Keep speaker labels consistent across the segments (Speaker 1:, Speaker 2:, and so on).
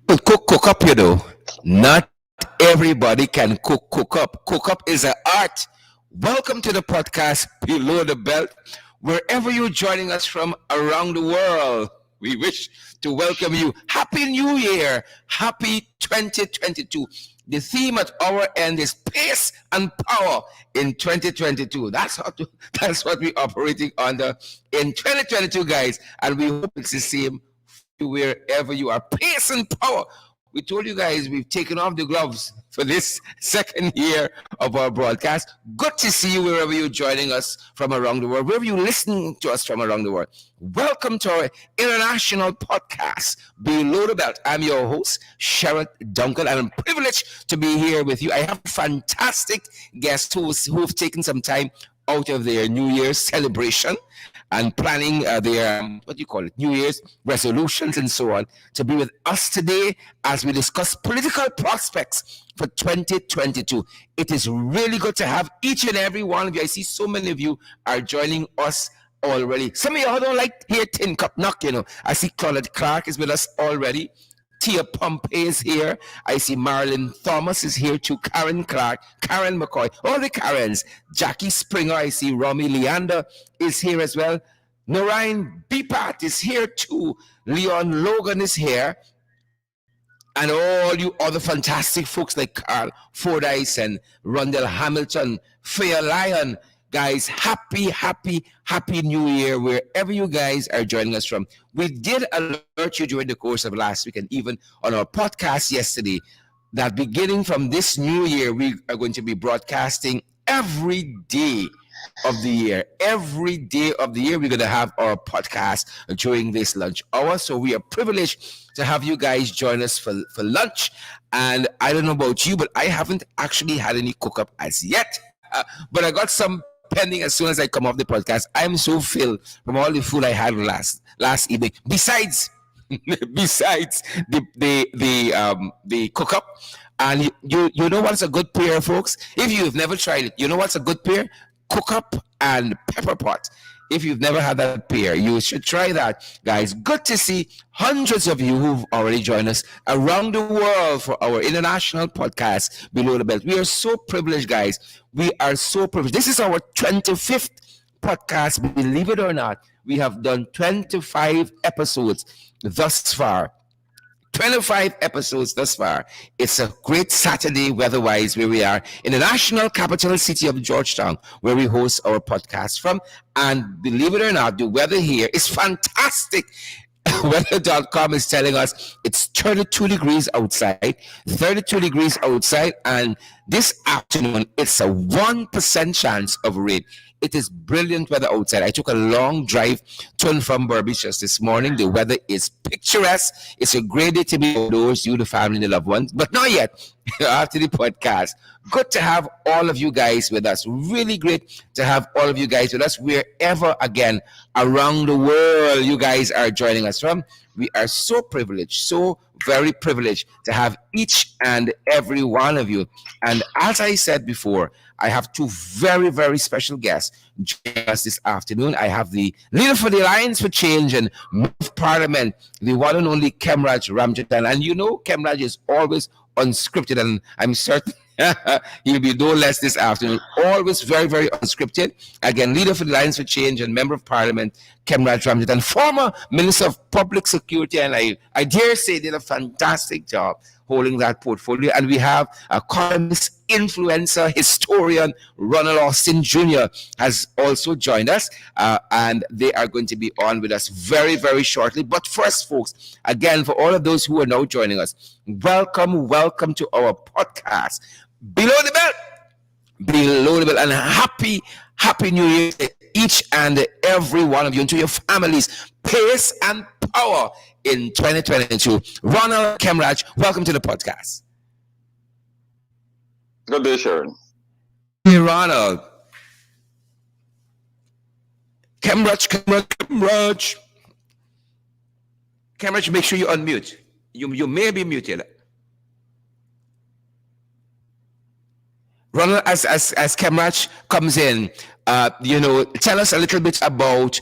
Speaker 1: Cook up, you know. Not everybody can cook up. Cook up is an art. Welcome to the podcast Below the Belt. Wherever you're joining us from around the world, we wish to welcome you. Happy New Year. Happy 2022. The theme at our end is pace and power in 2022. That's what we're operating under in 2022, guys. And we hope it's the same for you wherever you are. Pace and power. We told you guys we've taken off the gloves for this second year of our broadcast. Good to see you wherever you're joining us from around the world, wherever you're listening to us from around the world. Welcome to our international podcast, Below the Belt. I'm your host, Sherrod Duncan, and I'm privileged to be here with you. I have fantastic guests who've taken some time out of their New Year's celebration and planning their what do you call it, New Year's resolutions and so on, to be with us today as we discuss political prospects for 2022. It is really good to have each and every one of you. I see so many of you are joining us already. Some of y'all don't like hear Tin Cup Knock, you know. I see Claudette Clark is with us already. Tia Pompey is here. I see Marilyn Thomas is here too. Karen Clark, Karen McCoy, all the Karens. Jackie Springer, I see Romy Leander is here as well. Norine Bipat is here too. Leon Logan is here. And all you other fantastic folks like Carl Fordyce and Rondell Hamilton, Fair Lion. Guys, happy New Year, wherever you guys are joining us from. We did alert you during the course of last week and even on our podcast yesterday that beginning from this new year, we are going to be broadcasting every day of the year. Every day of the year, we're going to have our podcast during this lunch hour. So we are privileged to have you guys join us for lunch. And I don't know about you, but I haven't actually had any cook up as yet. But I got some pending as soon as I come off the podcast. I'm so filled from all the food I had last evening. Besides the cook up, and you know what's a good pair, folks? If you've never tried it, you know what's a good pair? Cook up and pepper pot. If you've never had that pair, you should try that, guys. Good to see hundreds of you who've already joined us around the world for our international podcast, Below the Belt. We are so privileged, guys. We are so privileged. This is our 25th podcast. Believe it or not, we have done 25 episodes thus far. 25 episodes thus far. It's a great Saturday weather-wise where we are in the national capital city of Georgetown, where we host our podcast from. And believe it or not, the weather here is fantastic. Weather.com is telling us it's 32 degrees outside, 32 degrees outside, and this afternoon it's a 1% chance of rain. It is brilliant weather outside. I took a long drive to and from Burbage just this morning. The weather is picturesque. It's a great day to be outdoors, you, the family, the loved ones. But not yet. After the podcast, good to have all of you guys with us. Really great to have all of you guys with us wherever, again, around the world you guys are joining us from. We are so privileged, so very privileged to have each and every one of you. And as I said before, I have two very special guests joining us this afternoon. I have the leader for the Alliance for Change and Member of Parliament, the one and only Kemraj Ramjatan. And you know Kemraj is always unscripted, and I'm certain he'll be no less this afternoon. Always very unscripted. Again, leader for the Alliance for Change and Member of Parliament, Kemraj Ramjatan, former Minister of Public Security, and I dare say did a fantastic job holding that portfolio. And we have a columnist, influencer, historian, Ronald Austin Jr. has also joined us, and they are going to be on with us very shortly. But first, folks, again, for all of those who are now joining us, welcome to our podcast, Below the Belt. Below the Belt, and happy New Year to each and every one of you and to your families. Pace and power in 2022. Ronald Kemraj, welcome to the podcast.
Speaker 2: Good day, Sharon.
Speaker 1: Hey, Ronald. Kemraj. Make sure you unmute. You may be muted. Ronald, as Kemraj comes in, tell us a little bit about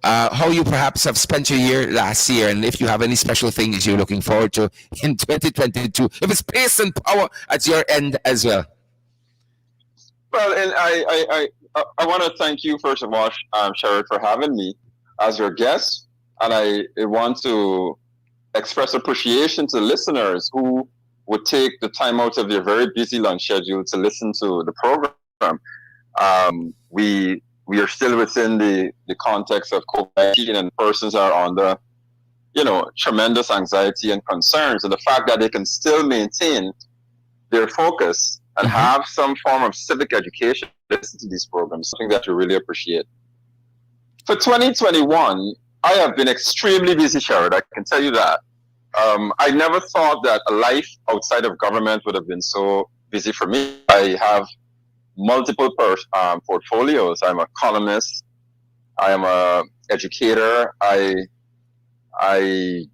Speaker 1: how you perhaps have spent your year last year, and if you have any special things you're looking forward to in 2022. If it's pace and power at your end as well.
Speaker 2: Well, and I want to thank you first of all, Sherrod, for having me as your guest, and I want to express appreciation to listeners who would take the time out of their very busy lunch schedule to listen to the program. We are still within the context of COVID-19, and persons are under tremendous anxiety and concerns, and the fact that they can still maintain their focus and have some form of civic education to listen to these programs, something that we really appreciate. For 2021, I have been extremely busy, Sherrod. I can tell you that. I never thought that a life outside of government would have been so busy for me. I have multiple portfolios. I'm a columnist. I am a educator. I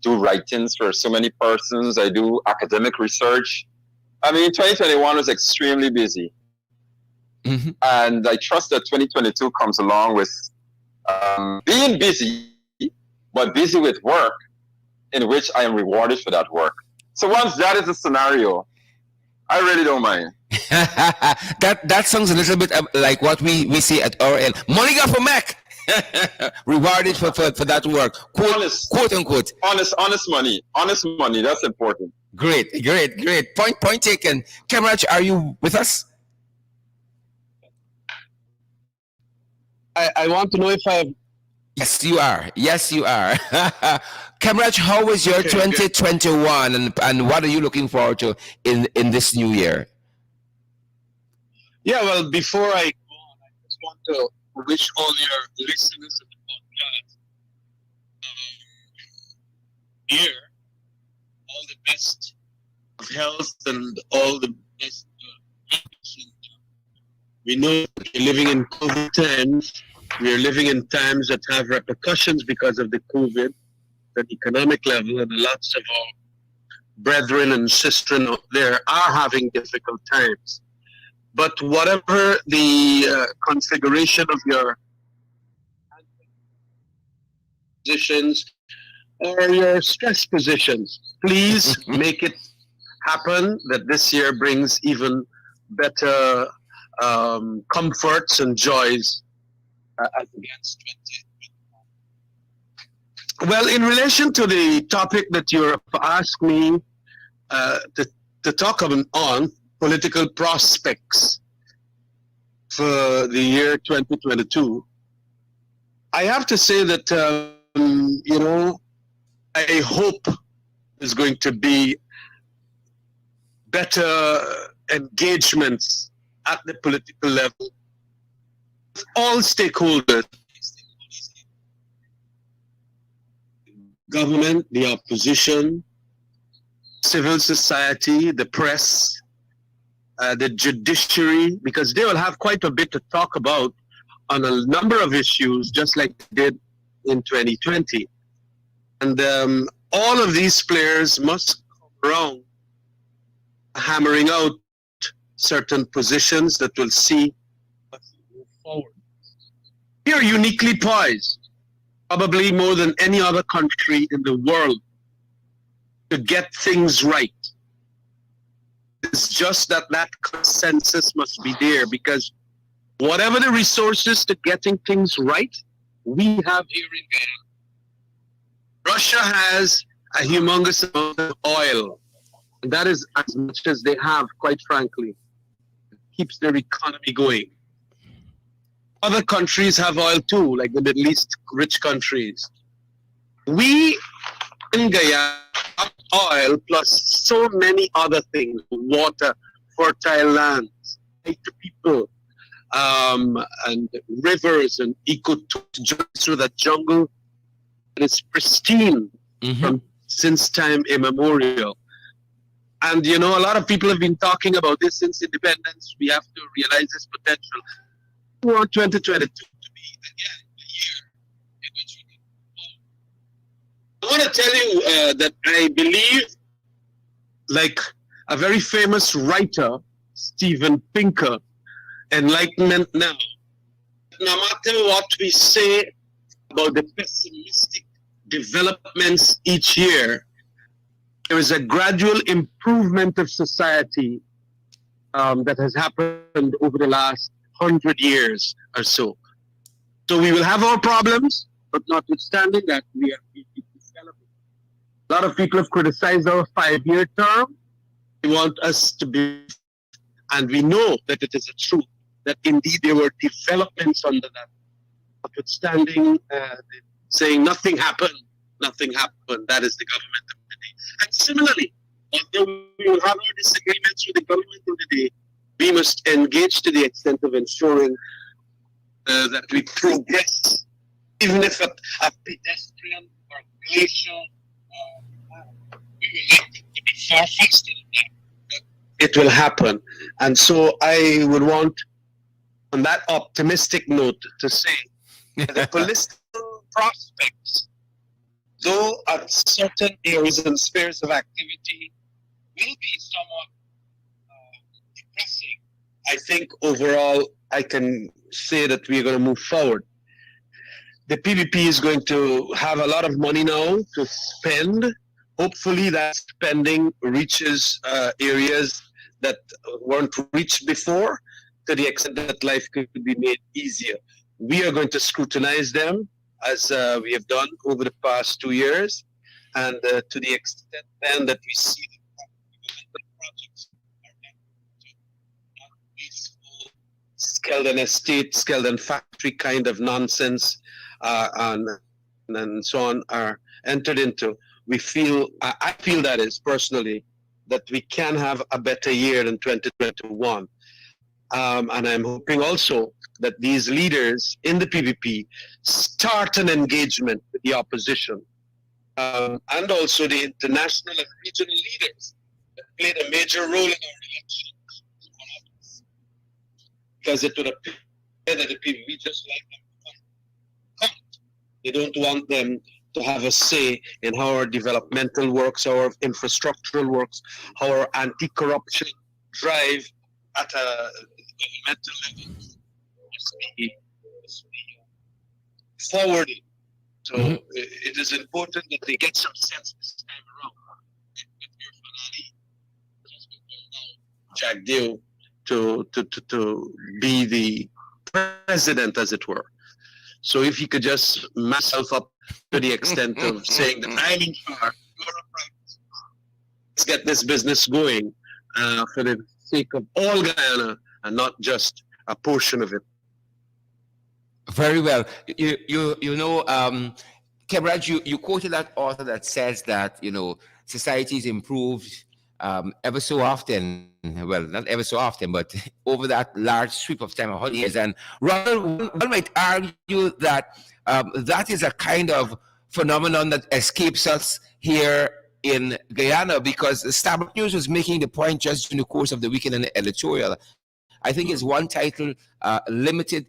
Speaker 2: do writings for so many persons. I do academic research. I mean, 2021 was extremely busy. And I trust that 2022 comes along with being busy, but busy with work in which I am rewarded for that work. So once that is the scenario, I really don't mind.
Speaker 1: that sounds a little bit like what we see at our end. Money got for Mac. Rewarded for that work. Quote unquote.
Speaker 2: Honest money. That's important.
Speaker 1: Great. Point taken. Kamraj, are you with us?
Speaker 3: I want to know if I have.
Speaker 1: Yes, you are. Kamraj, how was your 2021 and what are you looking forward to in this new year?
Speaker 3: Yeah, well, before I go on, I just want to wish all your listeners of the podcast here all the best of health and all the best. We know that we're living in COVID times. We are living in times that have repercussions because of the COVID at economic level, and lots of our brethren and sistren out there are having difficult times. But whatever the configuration of your positions or your stress positions, please make it happen that this year brings even better comforts and joys as against 2021. Well, in relation to the topic that you asked me to talk on political prospects for the year 2022, I have to say that, I hope there's going to be better engagements at the political level with all stakeholders, government, the opposition, civil society, the press, the judiciary, because they will have quite a bit to talk about on a number of issues, just like they did in 2020. And all of these players must come around hammering out certain positions that will see us move forward. We are uniquely poised, probably more than any other country in the world, to get things right. It's just that consensus must be there, because whatever the resources to getting things right, we have here in Ghana. Russia has a humongous amount of oil, and that is as much as they have, quite frankly. It keeps their economy going. Other countries have oil too, like the Middle East rich countries. We in Guyana have oil plus so many other things: water, fertile lands, people, and rivers and through the jungle. And it's pristine since time immemorial. And a lot of people have been talking about this since independence. We have to realize this potential. We want 2022 to be again a year in which we can. I want to tell you that I believe, like a very famous writer, Steven Pinker, Enlightenment Now. No matter what we say about the pessimistic developments each year, there is a gradual improvement of society that has happened over the last 100 years or so. So we will have our problems, but notwithstanding that, we are developing. A lot of people have criticized our 5-year term. They want us to be, and we know that it is a truth that indeed there were developments under that. Notwithstanding, saying nothing happened. That is the government of the day. And similarly, although we will have our disagreements with the government of the day, we must engage to the extent of ensuring that we progress, even if a pedestrian or glacial, we will have to be far faster than that. It will happen. And so I would want, on that optimistic note, to say that the political prospects, though at certain areas and spheres of activity, will be somewhat depressing. I think overall I can say that we're going to move forward. The PVP is going to have a lot of money now to spend. Hopefully that spending reaches areas that weren't reached before, to the extent that life could be made easier. We are going to scrutinize them as we have done over the past 2 years, and to the extent then that we see the projects are not wasteful, Skeldon estate, Skeldon factory kind of nonsense, and so on are entered into. We feel, I feel that is personally, that we can have a better year than 2021. And I'm hoping also that these leaders in the PVP start an engagement with the opposition, and also the international and regional leaders that played a major role in our elections. Because it would appear that the PVP just like them to come. They don't want them to have a say in how our developmental works, how our infrastructural works, how our anti-corruption drive at a governmental level must be forwarded. So it is important that they get some sense this time around. Jack Dew to be the president, as it were. So if he could just mess himself up to the extent of saying that I'm in charge, let's get this business going for the sake of all Guyana and not just a portion of it.
Speaker 1: Very well. You know, Kemraj, you quoted that author that says that, you know, society is improved ever so often. Well, not ever so often, but over that large sweep of time, 100 years. And rather, one might argue that that is a kind of phenomenon that escapes us here in Guyana, because Starbuck News was making the point just in the course of the weekend and the editorial. I think it's one title, Limited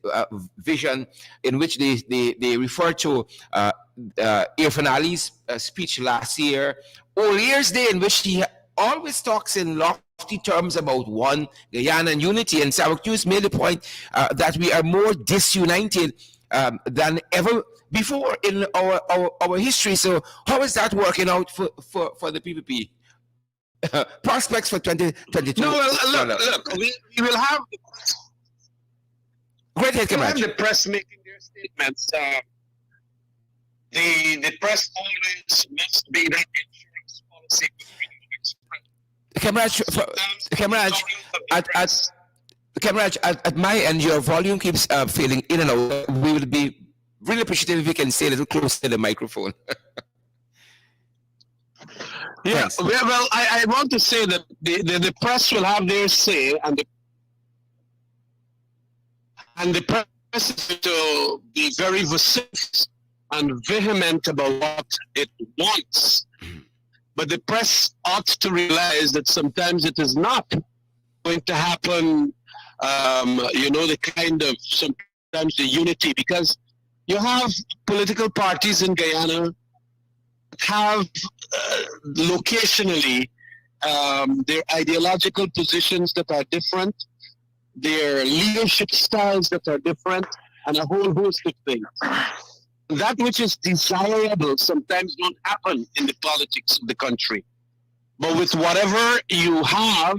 Speaker 1: Vision, in which they refer to Irfan Ali's speech last year, O'Leary's Day, in which he always talks in lofty terms about one Guyana and unity. And Starbuck News made the point that we are more disunited than ever before in our history. So how is that working out for the PPP? Prospects for 2022.
Speaker 3: No, well, look, we will have the press.
Speaker 1: Great head,
Speaker 3: We'll have the press making their statements. The press always must be that insurance policy.
Speaker 1: Kamraj, at my end, your volume keeps failing in and out. We will be really appreciative if you can stay a little closer to the microphone.
Speaker 3: Yeah, well, I want to say that the press will have their say, and the press is to be very vociferous and vehement about what it wants. But the press ought to realize that sometimes it is not going to happen, the kind of sometimes the unity, because you have political parties in Guyana have locationally their ideological positions that are different, their leadership styles that are different, and a whole host of things. that which is desirable sometimes don't happen in the politics of the country. But with whatever you have,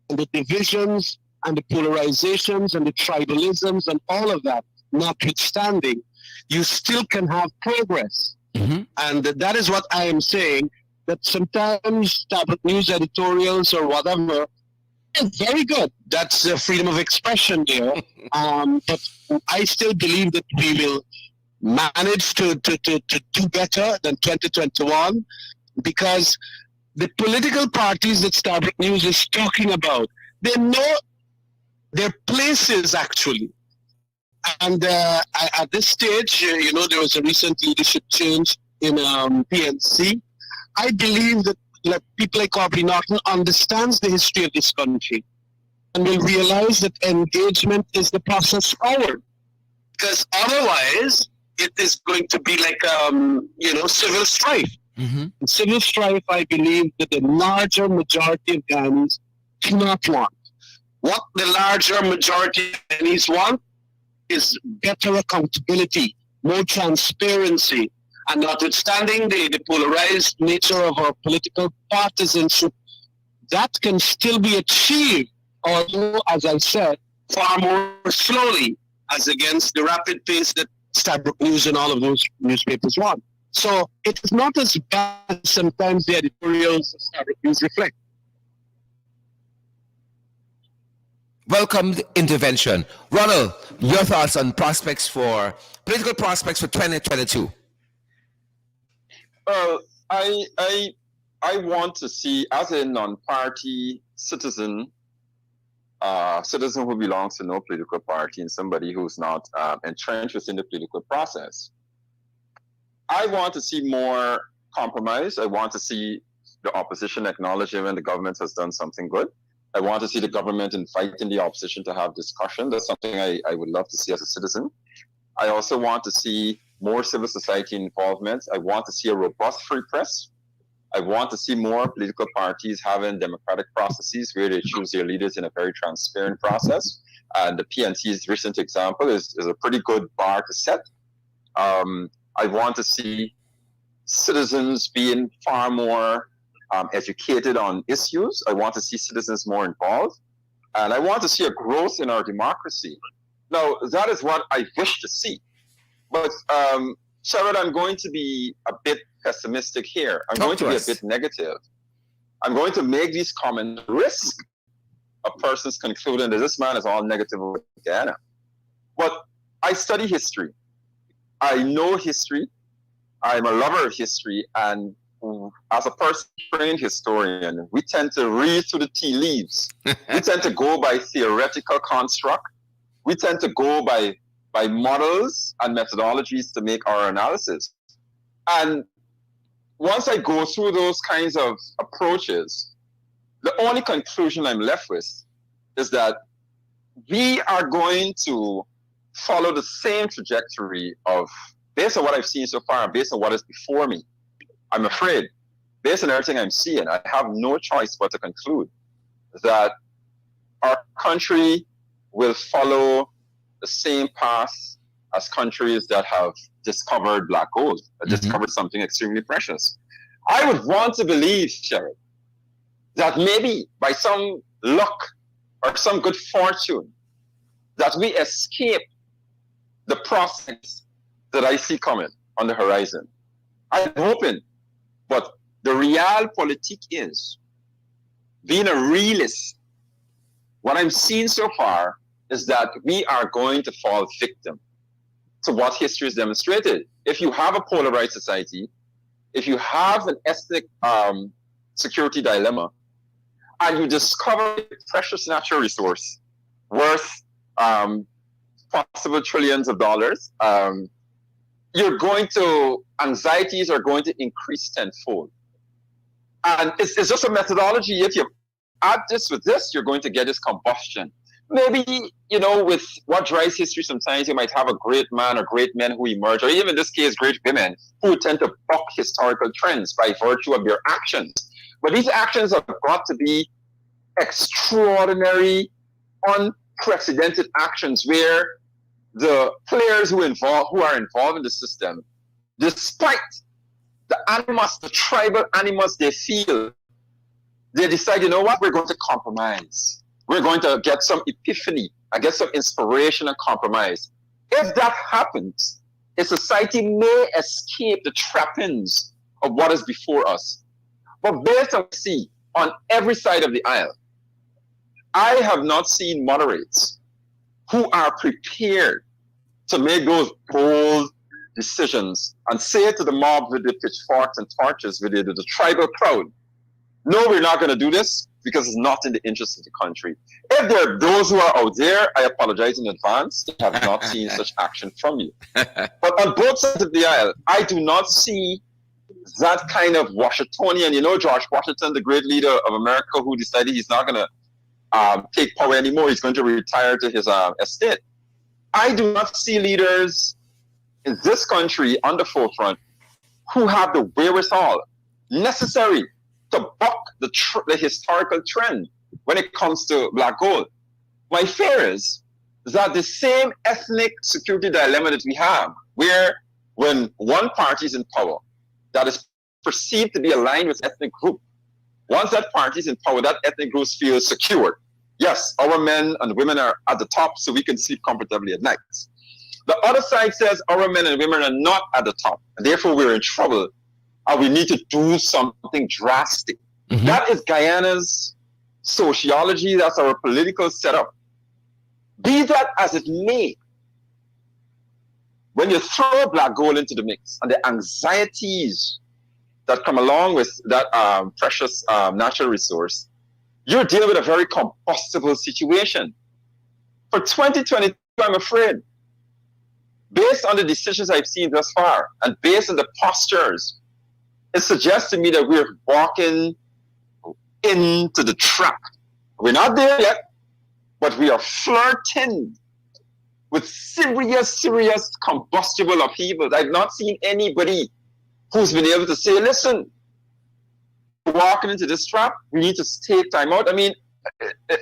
Speaker 3: and the divisions and the polarizations and the tribalisms and all of that notwithstanding, you still can have progress.
Speaker 1: Mm-hmm.
Speaker 3: And that is what I am saying, that sometimes tablet news editorials or whatever is very good. That's freedom of expression there. But I still believe that we will manage to do better than 2021, because the political parties that Starbuck News is talking about, they know their places actually. And at this stage, there was a recent leadership change in PNC. I believe that people like Aubrey Norton understands the history of this country and will realize that engagement is the process forward. Because otherwise, it is going to be like, civil strife.
Speaker 1: Mm-hmm.
Speaker 3: In civil strife, I believe that the larger majority of Ghanaians do not want. What the larger majority of Ghanaians want is better accountability, more transparency, and notwithstanding the polarized nature of our political partisanship, that can still be achieved, although, as I said, far more slowly, as against the rapid pace that Starbuck News and all of those newspapers want. So it is not as bad as sometimes the editorials of Starbuck News reflect.
Speaker 1: Welcomed intervention. Ronald, your thoughts on political prospects for 2022?
Speaker 2: Well, I want to see, as a non-party citizen, citizen who belongs to no political party and somebody who's not entrenched within the political process, I want to see more compromise. I want to see the opposition acknowledging when the government has done something good. I want to see the government inviting the opposition to have discussion. That's something I would love to see as a citizen. I also want to see more civil society involvement. I want to see a robust free press. I want to see more political parties having democratic processes where they choose their leaders in a very transparent process. And the PNC's recent example is a pretty good bar to set. I want to see citizens being far more educated on issues. I want to see citizens more involved. And I want to see a growth in our democracy. Now, that is what I wish to see. But, Sherrod, I'm going to be a bit pessimistic here. I'm going to be a bit negative. I'm going to make these comments, risk a person's concluding that this man is all negative with Ghana. But I study history. I know history. I'm a lover of history. And as a person-trained historian, we tend to read through the tea leaves. We tend to go by theoretical construct. We tend to go by models and methodologies to make our analysis. And once I go through those kinds of approaches, the only conclusion I'm left with is that we are going to follow the same trajectory of, based on what I've seen so far and based on what is before me, I'm afraid, based on everything I'm seeing, I have no choice but to conclude that our country will follow the same path as countries that have discovered black gold, discovered something extremely precious. I would want to believe, Sherrod, that maybe by some luck or some good fortune, that we escape the process that I see coming on the horizon. I'm hoping, but the realpolitik is, being a realist, what I'm seeing so far is that we are going to fall victim to what history has demonstrated. If you have a polarized society, if you have an ethnic security dilemma, and you discover a precious natural resource worth possible trillions of dollars, anxieties are going to increase tenfold. And it's just a methodology. If you add this with this, you're going to get this combustion. Maybe, with what drives history, sometimes you might have a great man or great men who emerge, or even in this case, great women who tend to buck historical trends by virtue of their actions. But these actions have got to be extraordinary, unprecedented actions where the players who are involved in the system, despite the animus, the tribal animus they feel, they decide, you know what, we're going to compromise. We're going to get some epiphany, I get some inspiration and compromise. If that happens, a society may escape the trappings of what is before us. But based on what we see on every side of the aisle, I have not seen moderates who are prepared to make those bold decisions and say to the mob with the pitchforks and torches, with the tribal crowd, no, we're not going to do this because it's not in the interest of the country. If there are those who are out there, I apologize in advance. I have not seen such action from you. But on both sides of the aisle, I do not see that kind of Washingtonian, George Washington, the great leader of America, who decided he's not going to take power anymore. He's going to retire to his estate. I do not see leaders in this country on the forefront who have the wherewithal necessary to buck the historical trend when it comes to black gold. My fear is that the same ethnic security dilemma that we have, where when one party is in power that is perceived to be aligned with ethnic group, once that party is in power, that ethnic group feels secure. Yes, our men and women are at the top so we can sleep comfortably at night. The other side says our men and women are not at the top, and therefore we're in trouble, and we need to do something drastic. Mm-hmm. That is Guyana's sociology, that's our political setup. Be that as it may, when you throw black gold into the mix and the anxieties that come along with that precious natural resource, you're dealing with a very combustible situation. For 2022, I'm afraid, based on the decisions I've seen thus far, and based on the postures, it suggests to me that we're walking into the trap. We're not there yet, but we are flirting with serious combustible upheavals. I've not seen anybody who's been able to say, listen, we're walking into this trap, we need to take time out. I mean,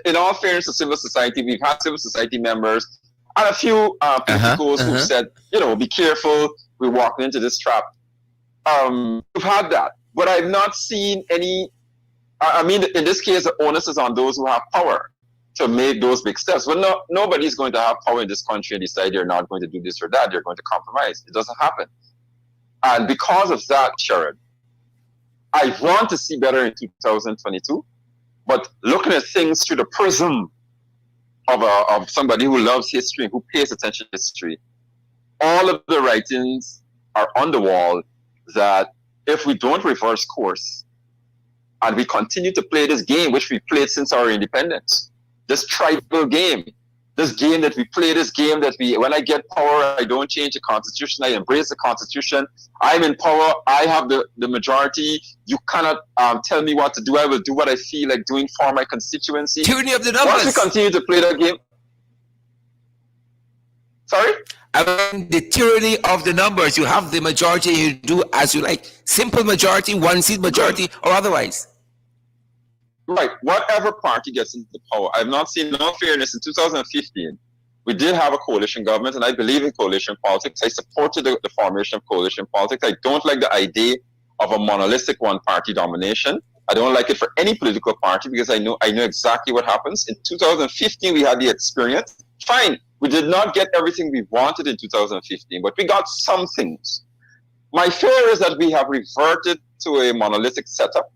Speaker 2: in all fairness to civil society, we've had civil society members and a few politicos who've said, be careful, we're walking into this trap. We've had that, but I've not seen any. I mean, in this case, the onus is on those who have power to make those big steps. Well, nobody's going to have power in this country and decide they're not going to do this or that. They're going to compromise. It doesn't happen. And because of that, Sharon, I want to see better in 2022, but looking at things through the prism of somebody who loves history, who pays attention to history, all of the writings are on the wall that if we don't reverse course and we continue to play this game, which we played since our independence, this tribal game, this game that we play, this game that when I get power, I don't change the Constitution, I embrace the Constitution, I'm in power, I have the majority, you cannot tell me what to do, I will do what I feel like doing for my constituency.
Speaker 1: Tyranny of the numbers.
Speaker 2: Once we continue to play that game... Sorry?
Speaker 1: I mean, the tyranny of the numbers. You have the majority, you do as you like. Simple majority, one seat majority, or otherwise.
Speaker 2: Right. Whatever party gets into power. I've not seen, no fairness, in 2015, we did have a coalition government, and I believe in coalition politics. I supported the formation of coalition politics. I don't like the idea of a monolithic one-party domination. I don't like it for any political party because I know exactly what happens. In 2015, we had the experience. Fine. We did not get everything we wanted in 2015, but we got some things. My fear is that we have reverted to a monolithic setup,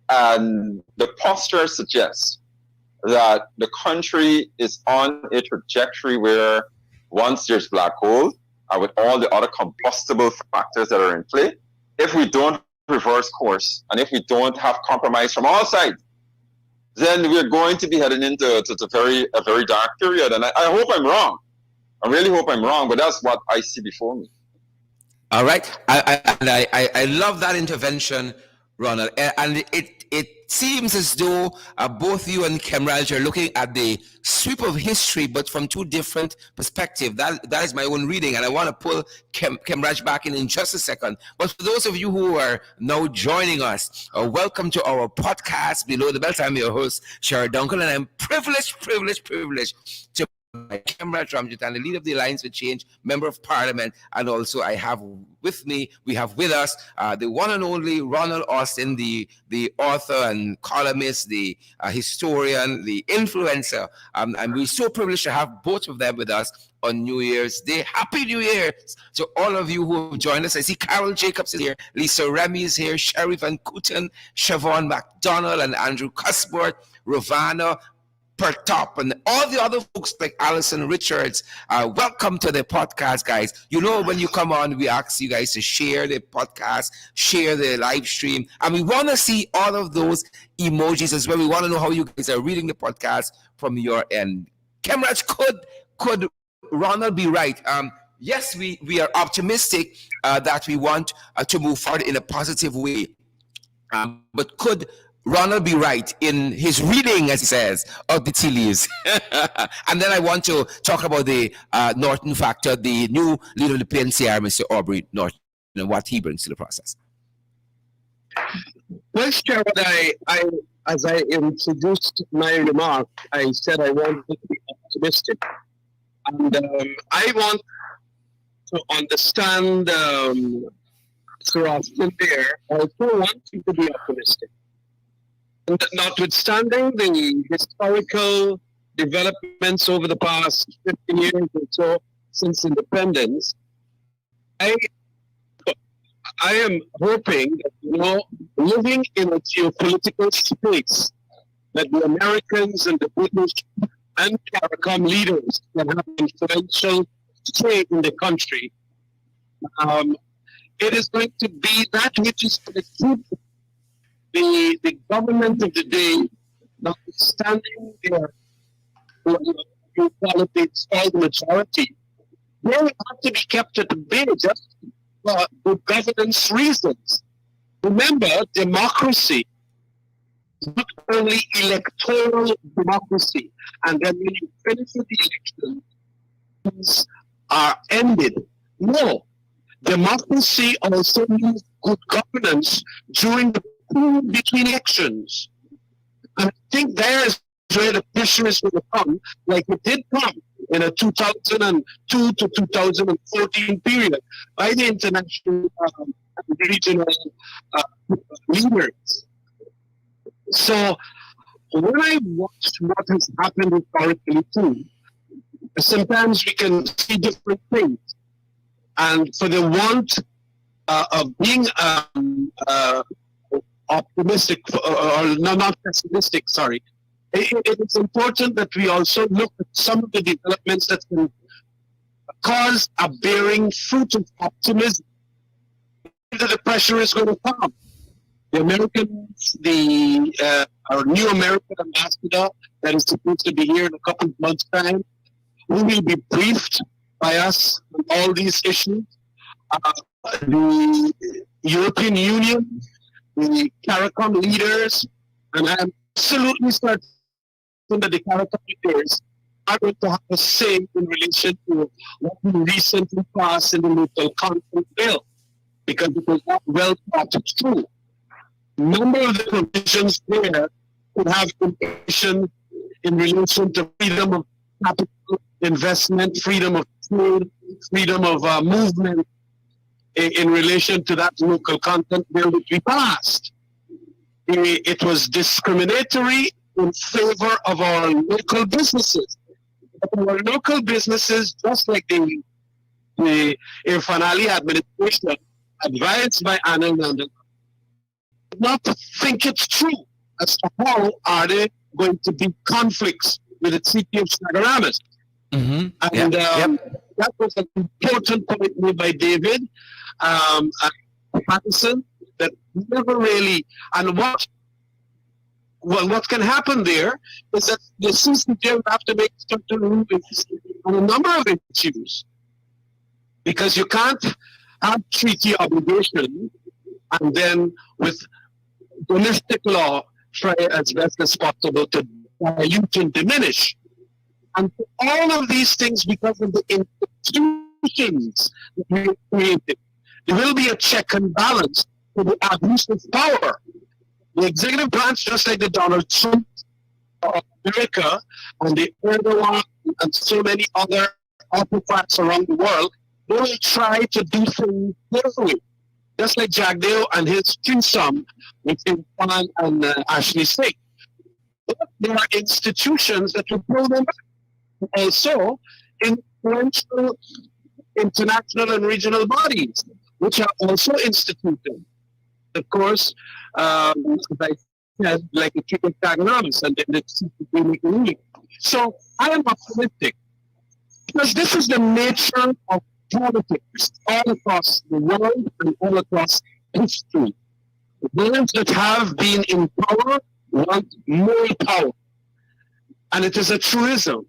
Speaker 2: and the posture suggests that the country is on a trajectory where once there's black gold, and with all the other combustible factors that are in play, if we don't reverse course, and if we don't have compromise from all sides, then we're going to be heading into a very dark period. And I hope I'm wrong. I really hope I'm wrong, but that's what I see before me.
Speaker 1: All right. I love that intervention, Ronald. And it seems as though both you and Kemraj are looking at the sweep of history, but from two different perspectives. That is my own reading, and I want to pull Kemraj back in just a second. But for those of you who are now joining us, welcome to our podcast, Below the Belt. I'm your host, Sherrod Duncan, and I'm privileged to by Kemrat Ramjit, and the leader of the Alliance for Change, member of Parliament, and also I have we have with us the one and only Ronald Austin, the author and columnist, the historian, the influencer, and we're so privileged to have both of them with us on New Year's Day. Happy New Year to all of you who have joined us. I see Carol Jacobs is here, Lisa Remy is here, Sherry Van Kooten, Siobhan McDonald, and Andrew Cuthbert, Ravana, Pertop, and all the other folks like Alison Richards. Welcome to the podcast, guys. You know, when you come on, we ask you guys to share the podcast, share the live stream, and we want to see all of those emojis as well. We want to know how you guys are reading the podcast from your end. Kemraj, could Ronald be right? Yes, we are optimistic that we want to move forward in a positive way. But could Ronald be right in his reading, as he says, of the tea leaves? And then I want to talk about the Norton factor, the new leader of the PNCR, Mr. Aubrey Norton, and what he brings to the process.
Speaker 3: Well, Sherrod, as I introduced my remark, I said I wanted to be optimistic. And I want to understand Sir Austin there. I also want him to be optimistic. And notwithstanding the historical developments over the past 50 years or so since independence, I am hoping that, living in a geopolitical space, that the Americans and the British and CARICOM leaders can have influential say in the country, it is going to be that which is going to keep the government of the day, notwithstanding their qualities called majority, they have to be kept at bay just for good governance reasons. Remember, democracy is not only electoral democracy, and then when you finish with the elections are ended. No, democracy also means good governance during the period between elections. And I think there is where the pressure is going to come, like it did come in a 2002 to 2014 period by the international and regional leaders. So when I watch what has happened historically too, sometimes we can see different things. And for the want of being optimistic, or not pessimistic, sorry, it is important that we also look at some of the developments that can cause a bearing fruit of optimism. The pressure is going to come. The Americans, our new American ambassador that is supposed to be here in a couple of months' time, who will be briefed by us on all these issues. The European Union, the CARICOM leaders, and I am absolutely certain that the CARICOM leaders are going to have a say in relation to what we recently passed in the local content bill, because it was not well thought through. A number of the provisions there could have implication in relation to freedom of capital investment, freedom of trade, freedom of movement in relation to that local content bill that we passed. It was discriminatory in favor of our local businesses. But our local businesses, just like the Irfan Ali administration, advised by Anil Nandan, did not think it's true as to how are they going to be conflicts with the city of Sagaramas.
Speaker 1: Mm-hmm.
Speaker 3: And that was an important point made by David Patterson, that never really, and what can happen there is that the CCJ will have to make certain rulings on a number of issues, because you can't have treaty obligation and then with domestic law try as best as possible to dilute and diminish. And for all of these things, because of the institutions that we created, there will be a check and balance for the abuse of power. The executive branch, just like the Donald Trump America and the Erdogan and so many other autocrats around the world, they will try to do things their way. Just like Jack Dale and his threesome with Juan and Ashley Singh. But there are institutions that will pull them back. Also, influential international and regional bodies, which are also instituted. Of course, as I said, like the chicken tagonomists and the league. So I am optimistic because this is the nature of politics all across the world and all across history. Those that have been in power want more power. And it is a truism.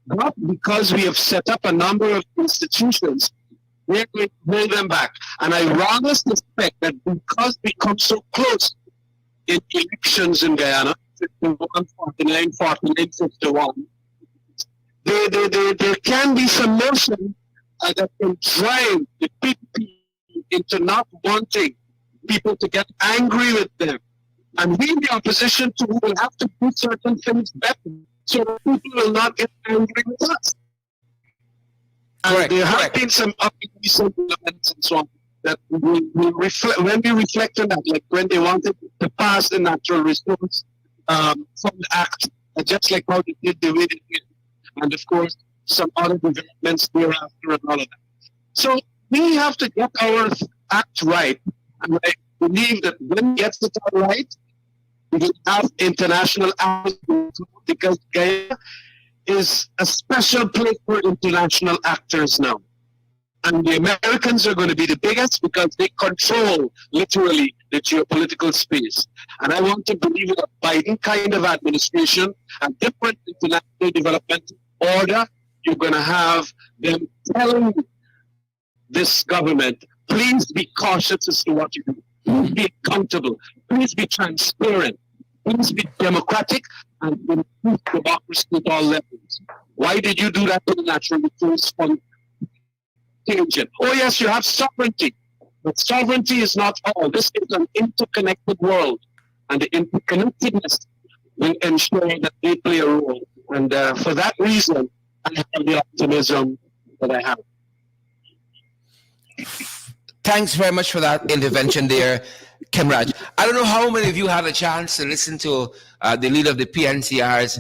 Speaker 3: But because we have set up a number of institutions, we're going to hold them back. And I rather suspect that because we come so close in elections in Guyana, 51, 49, 49, 51, there can be some motion that can drive the people into not wanting people to get angry with them. And we in the opposition too will have to do certain things better so that people will not get angry with us. And
Speaker 1: Correct,
Speaker 3: there have
Speaker 1: correct.
Speaker 3: been some recent developments and so on that we reflect, when we reflect on that, like when they wanted to pass the Natural Resource Fund Act, just like how they did the way they did, and of course some other developments thereafter and all of that. So we have to get our act right, and I believe that when we get it all right, we will have international act because Guyana is a special place for international actors now. And the Americans are going to be the biggest because they control, literally, the geopolitical space. And I want to believe that a Biden kind of administration, a different international development order, you're going to have them telling this government, please be cautious as to what you do. Please be accountable. Please be transparent. Please be democratic and improve democracy at all levels. Why did you do that to the Natural Resource Fund? Oh yes, you have sovereignty, but sovereignty is not all. This is an interconnected world, and the interconnectedness will ensure that they play a role. And for that reason, I have the optimism that I have.
Speaker 1: Thanks very much for that intervention there, Kemraj. I don't know how many of you had a chance to listen to the leader of the PNCR's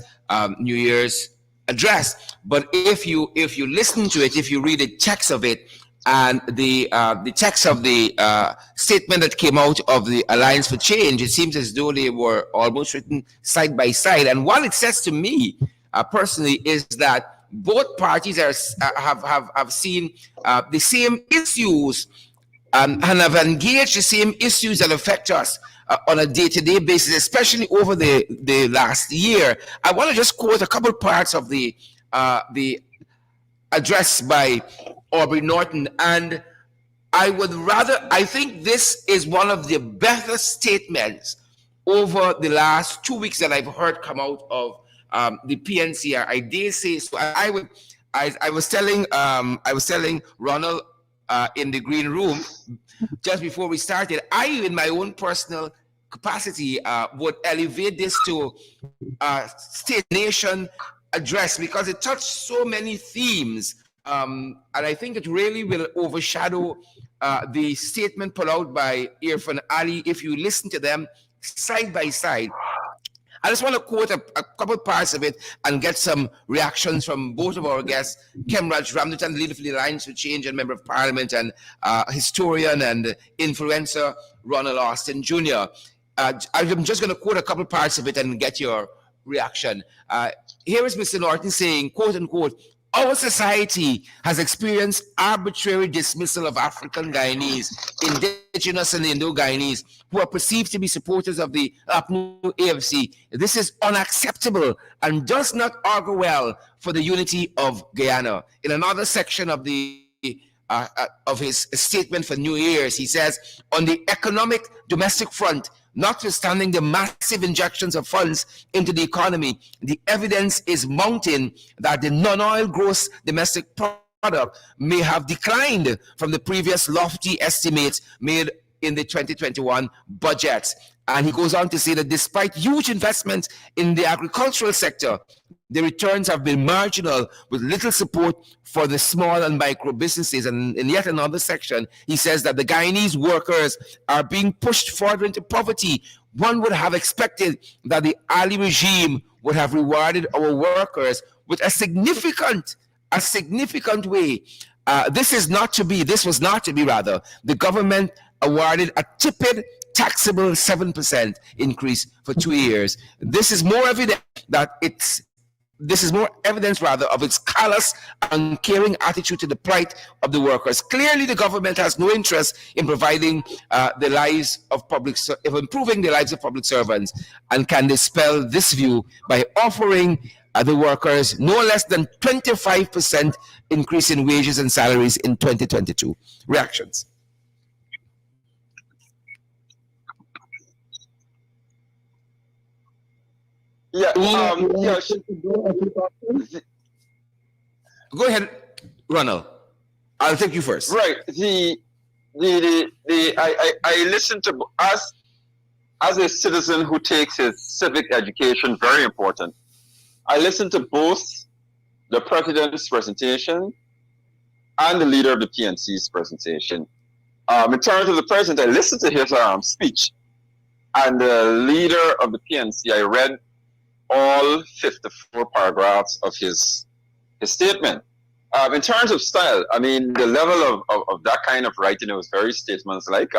Speaker 1: New Year's address, but if you listen to it, if you read the text of it and the text of the statement that came out of the Alliance for Change, it seems as though they were almost written side by side. And what it says to me personally is that both parties have seen the same issues and have engaged the same issues that affect us on a day-to-day basis, especially over the last year. I want to just quote a couple parts of the address by Aubrey Norton, and I think this is one of the better statements over the last 2 weeks that I've heard come out of the PNCR. I dare say so. I was telling Ronald in the green room just before we started, I, in my own personal capacity, would elevate this to state nation address because it touched so many themes, and I think it really will overshadow the statement put out by Irfan Ali if you listen to them side by side. I just want to quote a couple parts of it and get some reactions from both of our guests, Kemraj Ramdutan, leader for the Alliance for Change and Member of Parliament, and historian and influencer Ronald Austin Jr. I'm just going to quote a couple parts of it and get your reaction. Here is Mr. Norton saying, quote unquote, our society has experienced arbitrary dismissal of African Guyanese, indigenous and Indo-Guyanese, who are perceived to be supporters of the APNU AFC. This is unacceptable and does not augur well for the unity of Guyana. In another section of his statement for New Year's, he says, on the economic domestic front, notwithstanding the massive injections of funds into the economy, the evidence is mounting that the non-oil gross domestic product may have declined from the previous lofty estimates made in the 2021 budget. And he goes on to say that despite huge investments in the agricultural sector, the returns have been marginal with little support for the small and micro businesses. And in yet another section, he says that the Guyanese workers are being pushed further into poverty. One would have expected that the Ali regime would have rewarded our workers with a significant way. This was not to be rather. The government awarded a tepid taxable 7% increase for 2 years. This is more evidence rather of its callous and uncaring attitude to the plight of the workers. Clearly, the government has no interest in providing the lives of improving the lives of public servants, and can dispel this view by offering the workers no less than 25% increase in wages and salaries in 2022. Reactions.
Speaker 2: Yeah.
Speaker 1: Go ahead, Ronald. I'll take you first.
Speaker 2: Right. I listen to as a citizen who takes his civic education very important. I listen to both the president's presentation and the leader of the PNC's presentation. In terms of the president, I listened to his speech, and the leader of the PNC, I read all 54 paragraphs of his statement. In terms of style, I mean, the level of that kind of writing, it was very statesmanlike.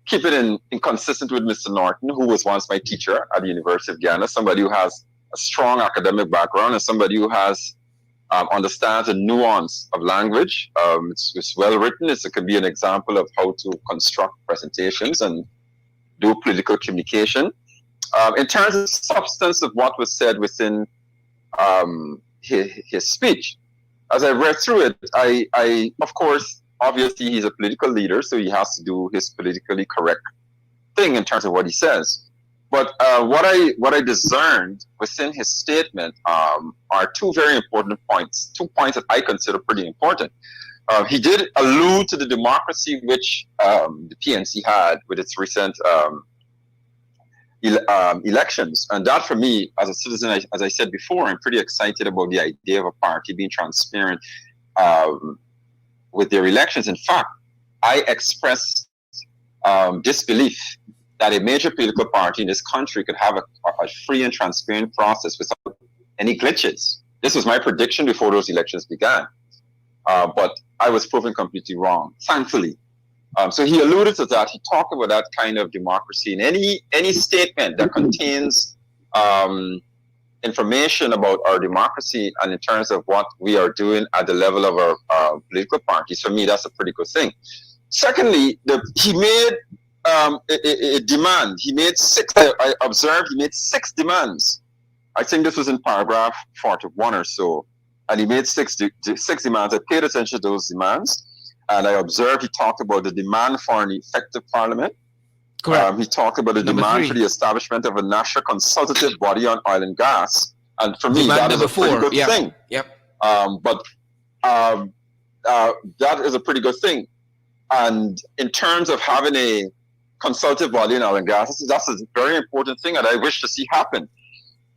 Speaker 2: Keep it in consistent with Mr. Norton, who was once my teacher at the University of Ghana, somebody who has a strong academic background and somebody who has understands the nuance of language. It's well written. It could be an example of how to construct presentations and do political communication. In terms of substance of what was said within his speech, as I read through it, I of course, obviously he's a political leader, so he has to do his politically correct thing in terms of what he says. But what I discerned within his statement are two very important points, 2 points that I consider pretty important. He did allude to the democracy which the PNC had with its recent elections. And that, for me, as a citizen, as I said before, I'm pretty excited about the idea of a party being transparent with their elections. In fact, I expressed disbelief that a major political party in this country could have a free and transparent process without any glitches. This was my prediction before those elections began. But I was proven completely wrong, thankfully. So he alluded to that. He talked about that kind of democracy in any statement that contains information about our democracy and in terms of what we are doing at the level of our political parties. For me, that's a pretty good thing. Secondly, he made a demand. He made six. I observed he made 6 demands. I think this was in paragraph 41 or so, and he made six demands. I paid attention to those demands. And I observed he talked about the demand for an effective parliament.
Speaker 1: Correct.
Speaker 2: He talked about the demand for the establishment of a national consultative body on oil and gas. And for me, that is a pretty good thing.
Speaker 1: Yep.
Speaker 2: But that is a pretty good thing. And in terms of having a consultative body on oil and gas, that's a very important thing, and I wish to see happen.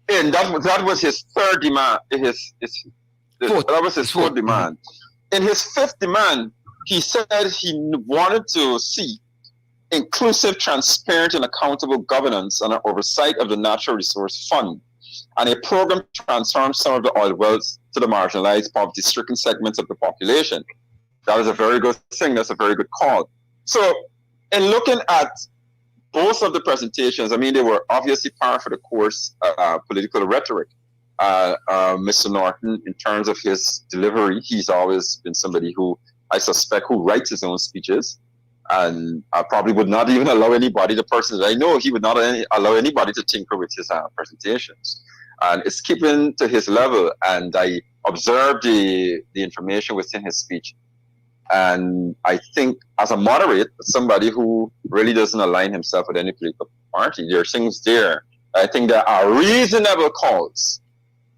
Speaker 2: And that was his third demand. That was his fourth demand. In his fifth demand, he said he wanted to see inclusive, transparent, and accountable governance and oversight of the Natural Resource Fund, and a program to transform some of the oil wells to the marginalized, poverty-stricken segments of the population. That is a very good thing. That's a very good call. So, in looking at both of the presentations, I mean, they were obviously par for the course political rhetoric. Mr. Norton, in terms of his delivery, he's always been somebody who I suspect who writes his own speeches, and I probably would not even allow anybody, the person that I know, he would not allow anybody to tinker with his presentations. And it's keeping to his level, and I observed the information within his speech. And I think as a moderate, somebody who really doesn't align himself with any political party, there are things there. I think there are reasonable calls.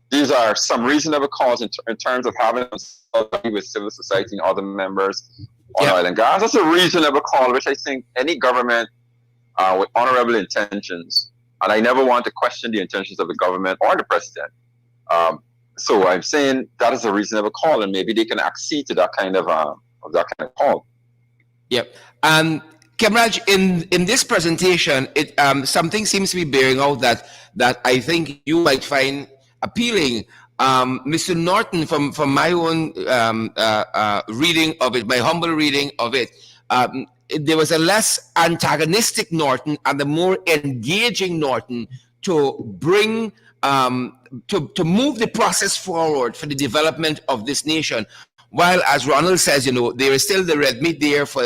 Speaker 2: These are some reasonable calls in terms of having a consulting with civil society and other members on oil and gas. That's a reasonable call, which I think any government with honorable intentions, and I never want to question the intentions of the government or the president. So I'm saying that is a reasonable call, and maybe they can accede to that kind of call.
Speaker 1: Yep. Kemraj, in this presentation, it something seems to be bearing out that I think you might find appealing. Mr. Norton, from my own reading of it, my humble reading of it, there was a less antagonistic Norton and a more engaging Norton to bring to move the process forward for the development of this nation. While, as Ronald says, there is still the red meat there for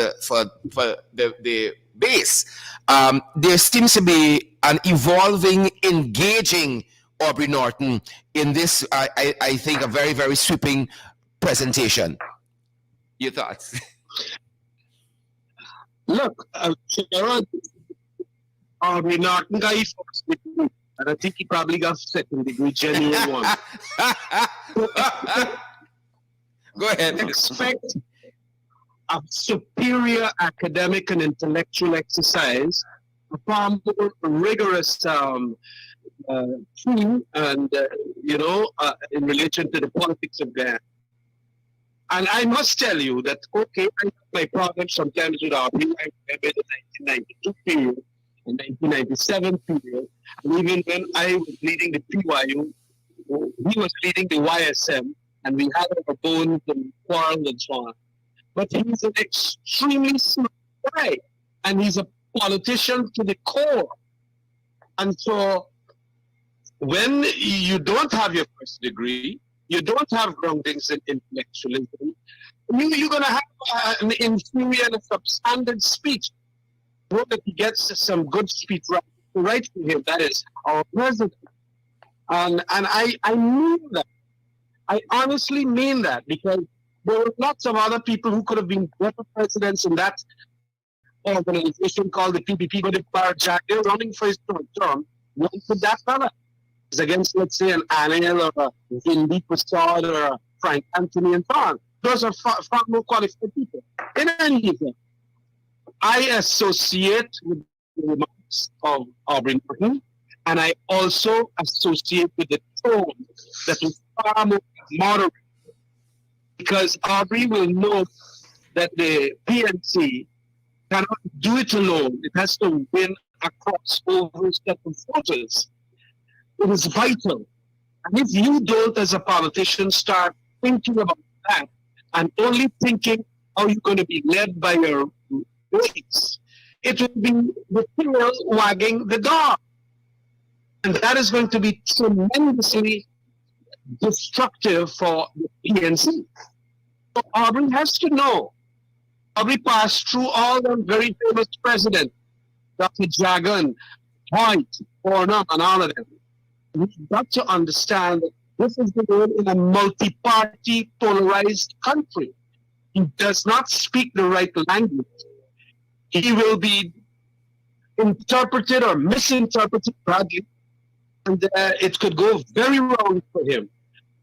Speaker 1: the base. There seems to be an evolving, engaging Aubrey Norton in this. I think a very, very sweeping presentation. Your thoughts?
Speaker 3: Look, Sharon, Aubrey Norton got his first degree, and I think he probably got second degree, genuine one.
Speaker 1: Go ahead.
Speaker 3: Expect a superior academic and intellectual exercise, a far more rigorous team, and in relation to the politics of Ghana. And I must tell you that, okay, I have my problems sometimes with Aubrey. I remember the 1992 period, the 1997 period, and even when I was leading the PYU, he was leading the YSM, and we had our bones and quarrels and so on. But he's an extremely smart guy, and he's a politician to the core. And so when you don't have your first degree, you don't have groundings in intellectualism, you're going to have an inferior and a substandard speech. I hope that he gets some good speech right from him. That is our president. And I mean that. I honestly mean that, because there were lots of other people who could have been better presidents in that organization called the PPP, but if Jack, they're running for his third term, not for that fella. It's against, let's say, an Anil or a Vindi Prasad or a Frank Anthony and so on. Those are far more qualified people. In any event, I associate with the remarks of Aubrey Norton, and I also associate with the tone that was far more moderate, because Aubrey will know that the PNC cannot do it alone. It has to win across over a set of voters. It is vital. And if you don't, as a politician, start thinking about that and only thinking how you're going to be led by your base, it will be the tail wagging the dog. And that is going to be tremendously destructive for the PNC. So Aubrey has to know. Aubrey passed through all the very famous presidents, Dr. Jagan, Hoyt, Horner, and all of them. We've got to understand that this is the world in a multi-party, polarized country. He does not speak the right language. He will be interpreted or misinterpreted badly, and it could go very wrong for him.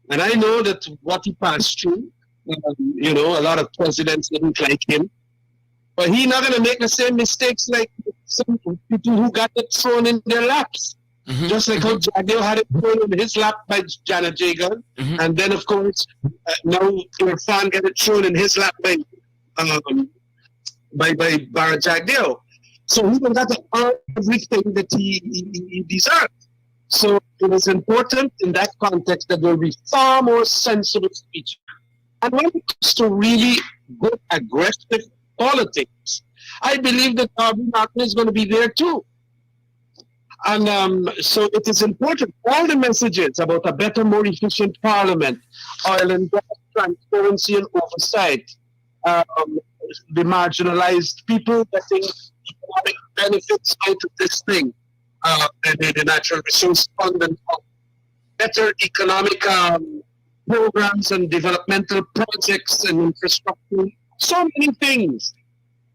Speaker 3: And I know that what he passed through, a lot of presidents didn't like him, but he's not going to make the same mistakes like some people who got it thrown in their laps. Mm-hmm. Just like how Jagdeo had it thrown in his lap by Janet Jagan, and then of course now Irfan got it thrown in his lap by Bharat Jagdeo. So he got to earn everything that he deserves. So it is important in that context that there will be far more sensible speech. And when it comes to really good, aggressive politics, I believe that Aubrey Norton is going to be there too. And so it is important. All the messages about a better, more efficient parliament, oil and gas transparency and oversight, the marginalized people getting economic benefits out of this thing, the natural resource fund and better economic programs and developmental projects and infrastructure. So many things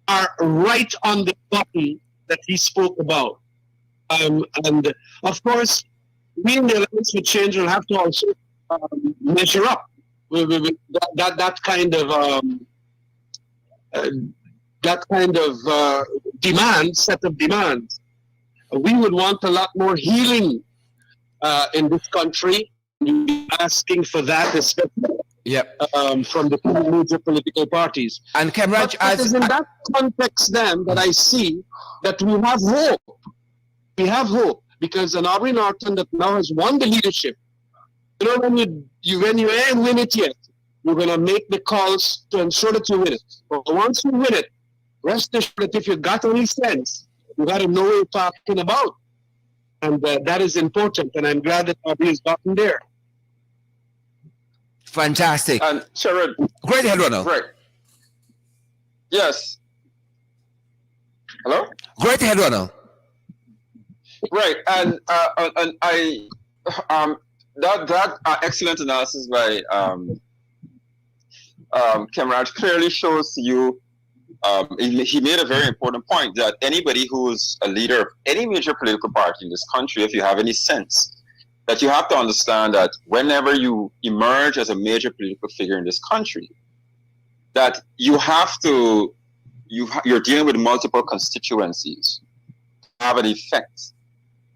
Speaker 3: are right on the button that he spoke about. And of course, we in the Alliance for Change will have to also measure up with that kind of that kind of set of demands, we would want a lot more healing in this country. We'd be asking for that, especially from the two major political parties.
Speaker 1: And Kemraj,
Speaker 3: But it is in that context then that I see that we have hope. We have hope because an Aubrey Norton that now has won the leadership. You know, when you ain't win it yet, you're gonna make the calls to ensure that you win it. But once you win it, rest assured that if you got any sense, you got to know what you're talking about, and that is important. And I'm glad that Aubrey has gotten there.
Speaker 1: Fantastic.
Speaker 2: And Sherrod,
Speaker 1: Great ahead, Ronald.
Speaker 2: right? Yes. Hello.
Speaker 1: Great ahead, Ronald.
Speaker 2: Right, and I that excellent analysis by Kemraj clearly shows to you. He made a very important point that anybody who's a leader of any major political party in this country, if you have any sense, that you have to understand that whenever you emerge as a major political figure in this country, that you have to you're dealing with multiple constituencies have an effect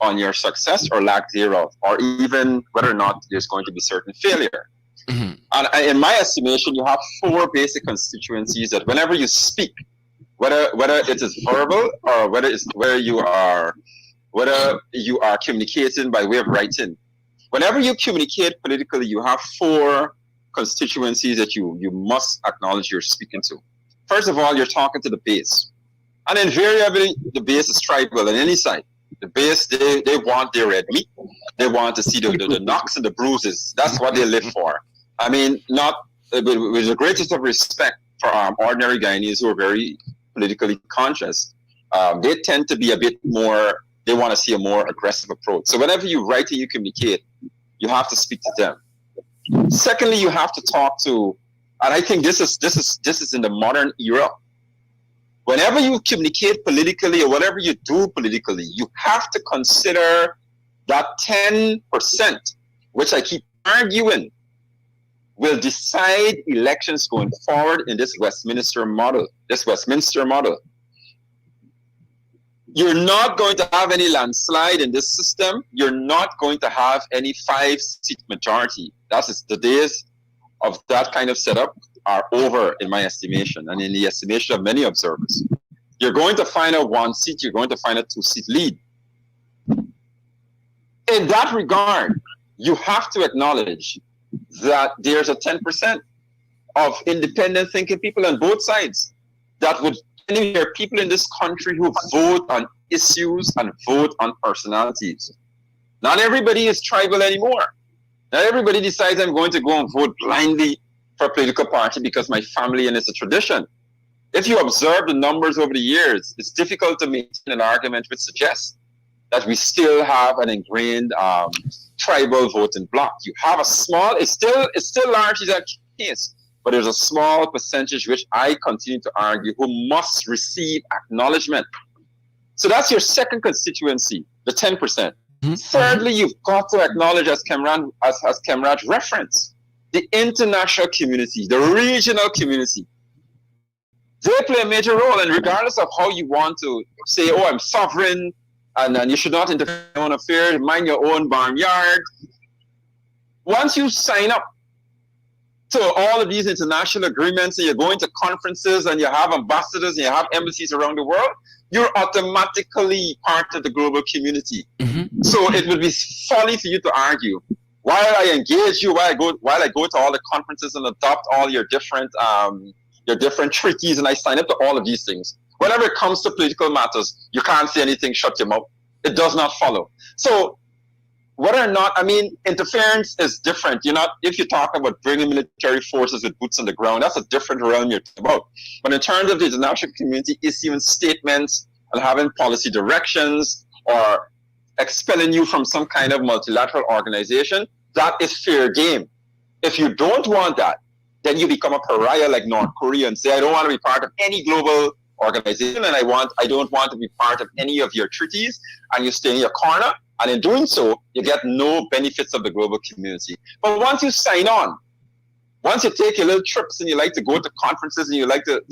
Speaker 2: on your success or lack thereof, or even whether or not there's going to be certain failure.
Speaker 1: Mm-hmm.
Speaker 2: And in my estimation, you have 4 basic constituencies that whenever you speak, whether it is verbal or whether you are communicating by way of writing, whenever you communicate politically, you have 4 constituencies that you must acknowledge you're speaking to. First of all, you're talking to the base. And invariably, the base is tribal on any side. The base, they want their red meat. They want to see the knocks and the bruises. That's what they live for. I mean, not with the greatest of respect for ordinary Guyanese who are very politically conscious. They tend to be a bit more, they want to see a more aggressive approach. So whenever you write and you communicate, you have to speak to them. Secondly, you have to talk to, and I think this is in the modern era. Whenever you communicate politically or whatever you do politically, you have to consider that 10%, which I keep arguing, will decide elections going forward in this Westminster model. You're not going to have any landslide in this system. You're not going to have any 5-seat majority. That's the days of that kind of setup are over in my estimation and in the estimation of many observers. You're going to find a 1 seat, you're going to find a 2-seat lead. In that regard, you have to acknowledge that there's a 10% of independent thinking people on both sides that would hear people in this country who vote on issues and vote on personalities. Not everybody is tribal anymore. Not everybody decides I'm going to go and vote blindly for a political party because my family and it's a tradition. If you observe the numbers over the years, it's difficult to maintain an argument which suggests that we still have an ingrained tribal voting bloc. You have a small, it's still largely that case, but there's a small percentage which I continue to argue who must receive acknowledgement. So that's your second constituency, the 10%. Mm-hmm. Thirdly, you've got to acknowledge, as Kemraj referenced, the international community, the regional community. They play a major role, and regardless of how you want to say, oh, I'm sovereign, and you should not interfere in your own affairs, mind your own barnyard. Once you sign up to all of these international agreements, and you're going to conferences, and you have ambassadors, and you have embassies around the world, you're automatically part of the global community. Mm-hmm. So it would be folly for you to argue, while I engage you, while I go to all the conferences and adopt all your different treaties, and I sign up to all of these things. Whenever it comes to political matters, you can't say anything, shut your mouth. It does not follow. So whether or not, I mean, interference is different. If you talk about bringing military forces with boots on the ground, that's a different realm you're talking about. But in terms of the international community issuing statements and having policy directions or expelling you from some kind of multilateral organization, that is fair game. If you don't want that, then you become a pariah like North Korea and say, I don't want to be part of any global organization, and I don't want to be part of any of your treaties, and you stay in your corner, and in doing so, you get no benefits of the global community. But once you sign on, once you take your little trips and you like to go to conferences and you like to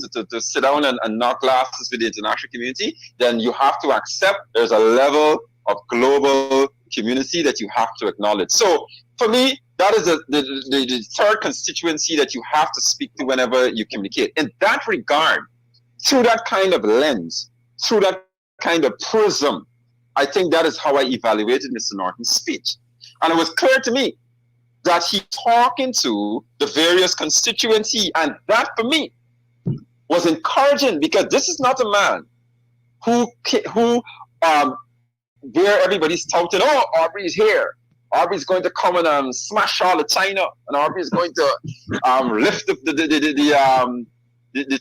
Speaker 2: sit down and knock glasses with the international community, then you have to accept there's a level of global community that you have to acknowledge. So for me, that is the third constituency that you have to speak to whenever you communicate. In that regard, through that kind of lens, through that kind of prism, I think that is how I evaluated Mr. Norton's speech. And it was clear to me that he's talking to the various constituency, and that for me was encouraging, because this is not a man who where everybody's touting, oh, Aubrey's here. Aubrey's going to come and smash all the China, and Aubrey's going to lift the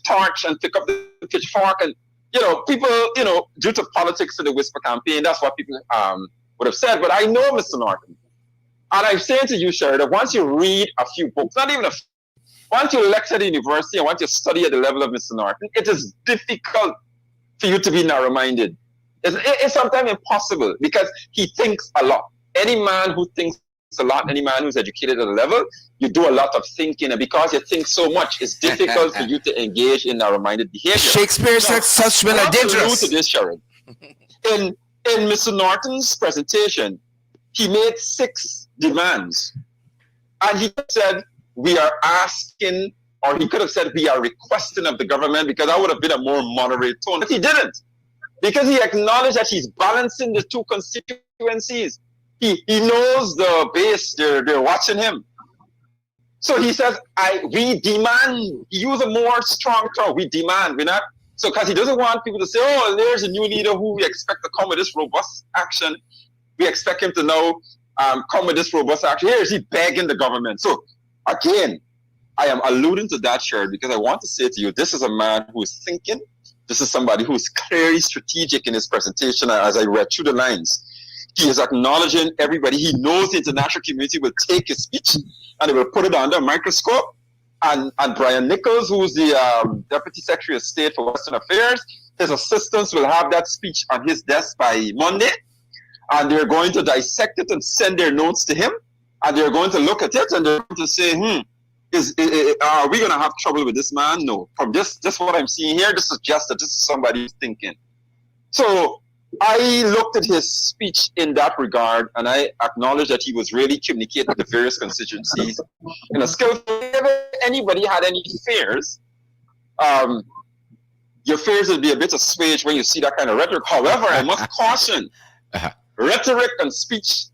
Speaker 2: torch and pick up the pitchfork. And people, due to politics and the whisper campaign, that's what people would have said. But I know Mr. Norton, and I'm saying to you, Sherry, that once you read a few books, once you lecture at the university and once you study at the level of Mr. Norton, it is difficult for you to be narrow-minded. It's sometimes impossible, because he thinks a lot. Any man who thinks a lot, any man who's educated at a level, you do a lot of thinking, and because you think so much, it's difficult for you to engage in narrow-minded behavior.
Speaker 1: Shakespeare said such men are dangerous.
Speaker 2: To this, Sharon. In Mr. Norton's presentation, he made 6 demands, and he said, we are asking, or he could have said, we are requesting of the government, because that would have been a more moderate tone. But he didn't, because he acknowledged that he's balancing the two constituencies. He knows the base, they're watching him. So he says, we demand. He used a more strong tone. We demand. We're not. So because he doesn't want people to say, oh, there's a new leader who we expect to come with this robust action. We expect him to now come with this robust action. Here is he begging the government. So again, I am alluding to that, Sherry, because I want to say to you, this is a man who is thinking. This is somebody who is clearly strategic in his presentation. As I read through the lines, he is acknowledging everybody. He knows the international community will take his speech and they will put it under a microscope. And Brian Nichols, who's the Deputy Secretary of State for Western Affairs, his assistants will have that speech on his desk by Monday. And they're going to dissect it and send their notes to him. And they're going to look at it and they're going to say, are we going to have trouble with this man? No. From just what I'm seeing here, this suggests that this is somebody who's thinking. So I looked at his speech in that regard, and I acknowledged that he was really communicating with the various constituencies in a skillful way. If anybody had any fears, your fears would be a bit assuaged when you see that kind of rhetoric. However, I must caution, rhetoric and speech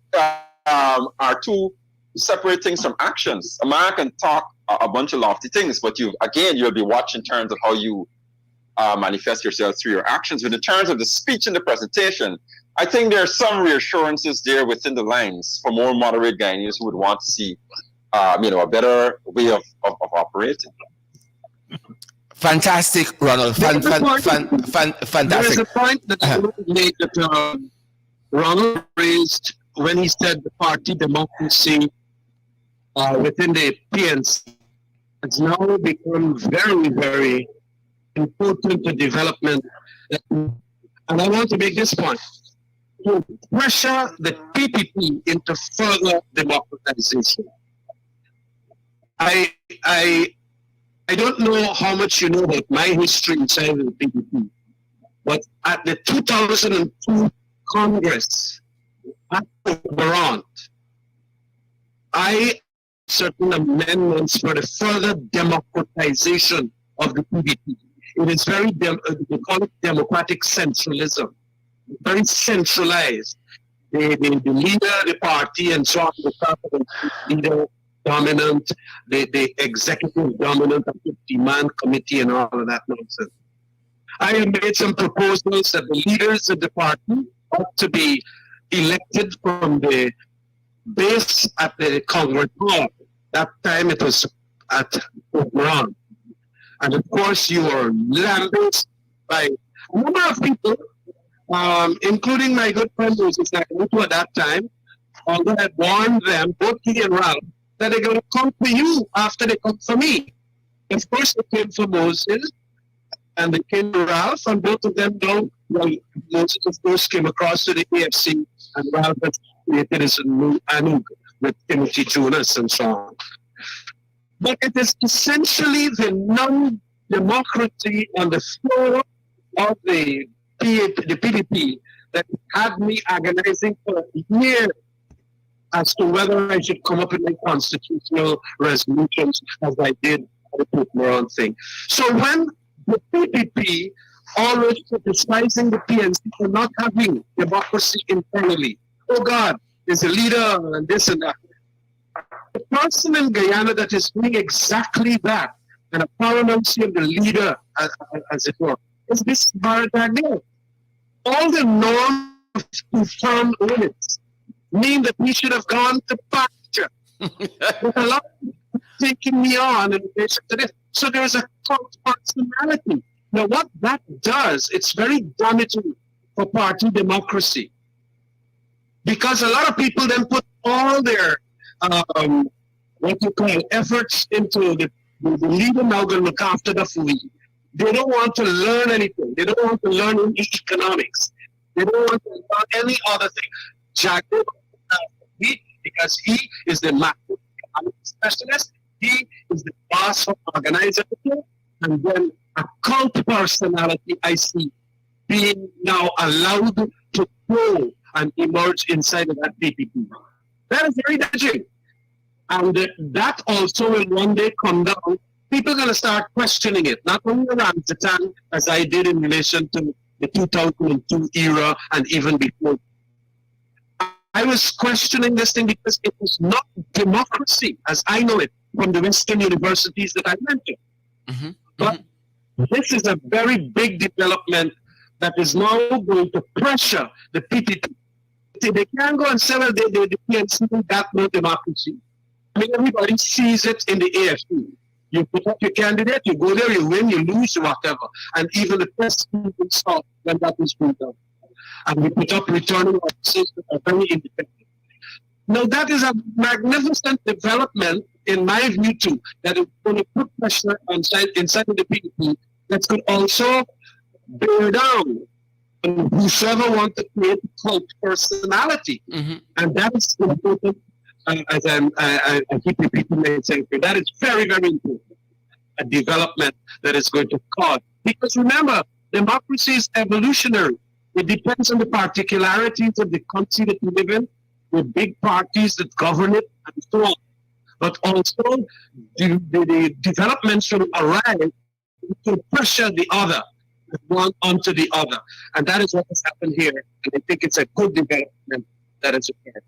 Speaker 2: are two separate things from actions. A man can talk a bunch of lofty things, but you'll be watching in terms of how you manifest yourself through your actions. But in terms of the speech and the presentation, I think there are some reassurances there within the lines for more moderate Guyanese who would want to see, a better way of operating.
Speaker 1: Fantastic, Ronald. Fantastic.
Speaker 3: There is a point that I made that Ronald raised when he said the party democracy within the PNC has now become very, very important to development. And I want to make this point. To pressure the PPP into further democratization. I don't know how much you know about my history inside the PPP, but at the 2002 Congress, at Vermont, I certain amendments for the further democratization of the PPP. It is very, they call it democratic centralism, very centralized. The leader, the party, and so on, the leader dominant, the executive dominant of the demand committee and all of that nonsense. I have made some proposals that the leaders of the party ought to be elected from the base at the Congress Hall. That time it was at Brown. And of course, you were lambasted by a number of people, including my good friend Moses Nakamoto at that time, although I warned them, both he and Ralph, that they're going to come for you after they come for me. Of course, they came for Moses, and they came for Ralph, and both of them don't. Well, Moses, of course, came across to the AFC, and Ralph has created his new Anug with Timothy Jonas and so on. But it is essentially the non-democracy on the floor of the PDP that had me agonizing for years as to whether I should come up with my constitutional resolutions as I did the Put Moran thing. So when the PPP always criticizing the PNC for not having democracy internally, oh God, there's a leader and this and that. The person in Guyana that is doing exactly that, and a paramountcy of the leader, as it were, is this Baradagne. All the norms of two-term limits mean that we should have gone to pasture. But a lot of people taking me on in relation to this. So there's a cult personality. Now, what that does, it's very damaging for party democracy. Because a lot of people then put all their, what you call, efforts into the leader now going to look after the food. They don't want to learn anything. They don't want to learn any economics. They don't want to learn any other thing. Jack, because he is the macroeconomic specialist, he is the boss of organizer, and then a cult personality I see being now allowed to grow and emerge inside of that PPP. That is very damaging. And that also will one day come down. People are going to start questioning it, not only around Zatan, as I did in relation to the 2002 era and even before. I was questioning this thing because it was not democracy as I know it from the Western universities that I mentioned. Mm-hmm. But this is a very big development that is now going to pressure the PPP. They can't go and say, well, the PNC got no democracy. I mean, everybody sees it in the AFC. You put up your candidate, you go there, you win, you lose, whatever. And even the press people saw when that was put up. And we put up returning officers that are very independent. Now, that is a magnificent development, in my view, too, that is going to put pressure inside of the PDP that could also bear down on whosoever wants to create a cult personality. Mm-hmm. And that is important, as I keep repeating saying, that is very, very important. A development that is going to cause. Because remember, democracy is evolutionary. It depends on the particularities of the country that you live in, with big parties that govern it, and so on. But also, the developments will arise to pressure the other, one onto the other. And that is what has happened here. And I think it's a good development that has occurred.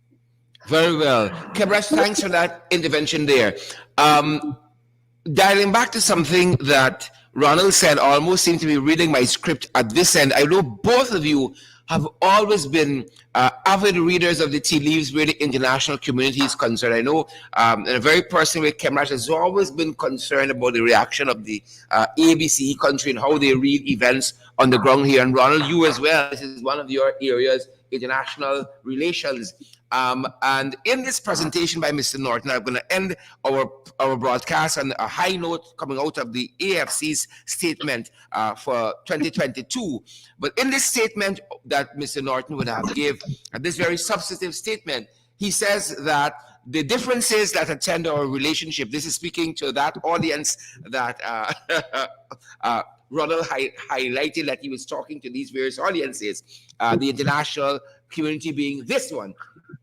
Speaker 1: Very well. Kemraj, thanks for that intervention there. Dialing back to something that Ronald said, I almost seem to be reading my script at this end. I know both of you have always been avid readers of the tea leaves where the international community is concerned. I know in a very personal way, Kemraj has always been concerned about the reaction of the ABC country and how they read events on the ground here. And Ronald, you as well, this is one of your areas, international relations. And in this presentation by Mr. Norton, I'm going to end our broadcast on a high note coming out of the AFC's statement for 2022. But in this statement that Mr. Norton would have give, this very substantive statement, he says that the differences that attend our relationship, this is speaking to that audience that Ronald highlighted that he was talking to these various audiences, the international community being this one.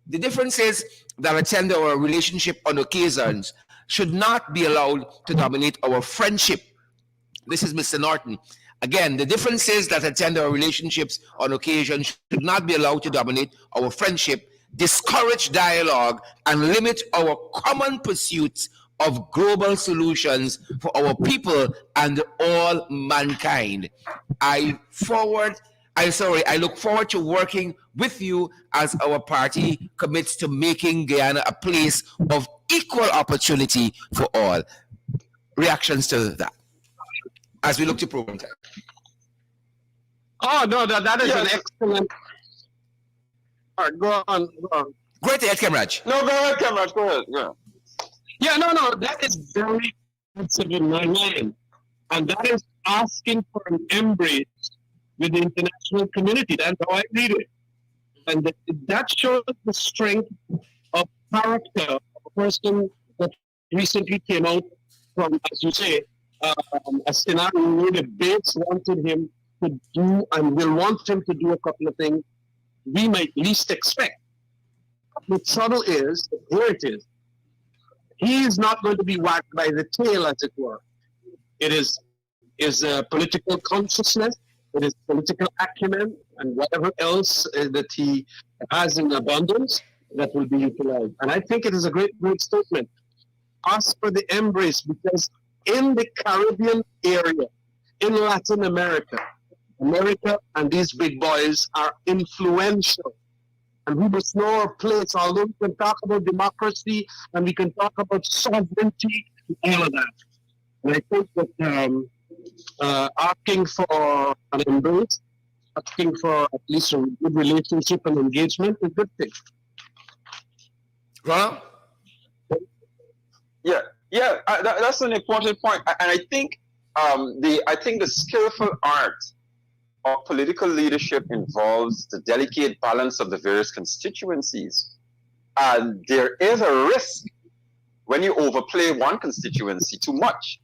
Speaker 1: The differences that attend our relationship on occasions should not be allowed to dominate our friendship. This is Mr. Norton. Again, the differences that attend our relationships on occasion should not be allowed to dominate our friendship, discourage dialogue, and limit our common pursuits of global solutions for our people and all mankind. I look forward to working with you as our party commits to making Guyana a place of equal opportunity for all. Reactions to that as we look to program time.
Speaker 3: Oh, no, that is an excellent. All right, go on.
Speaker 1: Great to hear, Kemraj.
Speaker 2: No, go ahead, Kemraj. Go ahead.
Speaker 3: Yeah, no, that is very expensive in my mind. And that is asking for an embrace with the international community. That's how I read it. And that shows the strength of character of a person that recently came out from, as you say, a scenario where the base wanted him to do and will want him to do a couple of things we might least expect. The trouble is, here it is. He is not going to be whacked by the tail, as it were. It is political consciousness, it is political acumen, and whatever else that he has in abundance that will be utilized. And I think it is a great statement. Ask for the embrace, because in the Caribbean area, in Latin America, America and these big boys are influential. And we must know our place, although we can talk about democracy and we can talk about sovereignty and all of that. And I think that asking for an embrace, asking for at least a good relationship and engagement is a good thing.
Speaker 1: Well,
Speaker 2: that's an important point, and I think the skillful art of political leadership involves the delicate balance of the various constituencies, and there is a risk when you overplay one constituency too much.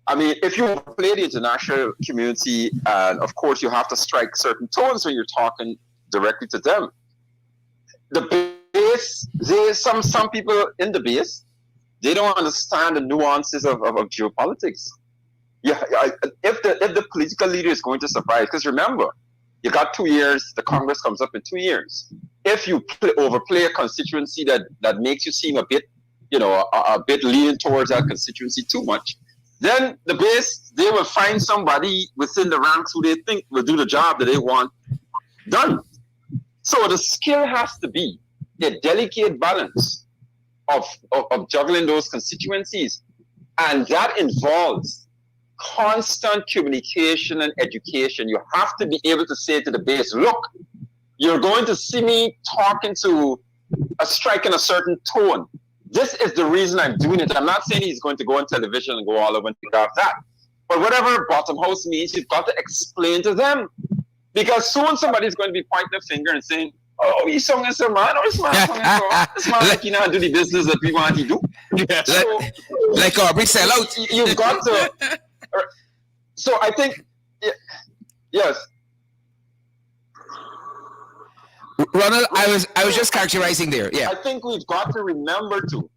Speaker 2: I mean, if you overplay the international community, and of course you have to strike certain tones when you're talking directly to them. The base, there's some people in the base, they don't understand the nuances of geopolitics. Yeah, if the political leader is going to survive, because remember, you got 2 years, the Congress comes up in 2 years. If you overplay a constituency that makes you seem a bit, a bit leaning towards that constituency too much, then the base, they will find somebody within the ranks who they think will do the job that they want done. So the skill has to be a delicate balance of juggling those constituencies. And that involves constant communication and education. You have to be able to say to the base, look, you're going to see me striking a certain tone. This is the reason I'm doing it. I'm not saying he's going to go on television and go all over and figure out that. But whatever bottom house means, you've got to explain to them. Because soon somebody's going to be pointing a finger and saying, oh, he's sung as a man, or this man sung as a this man like, do the business that we want to do.
Speaker 1: Yeah. So, like Aubrey sell out.
Speaker 2: You've got to. So I think, yes.
Speaker 1: Ronald, I was just characterizing there. Yeah.
Speaker 2: I think we've got to remember too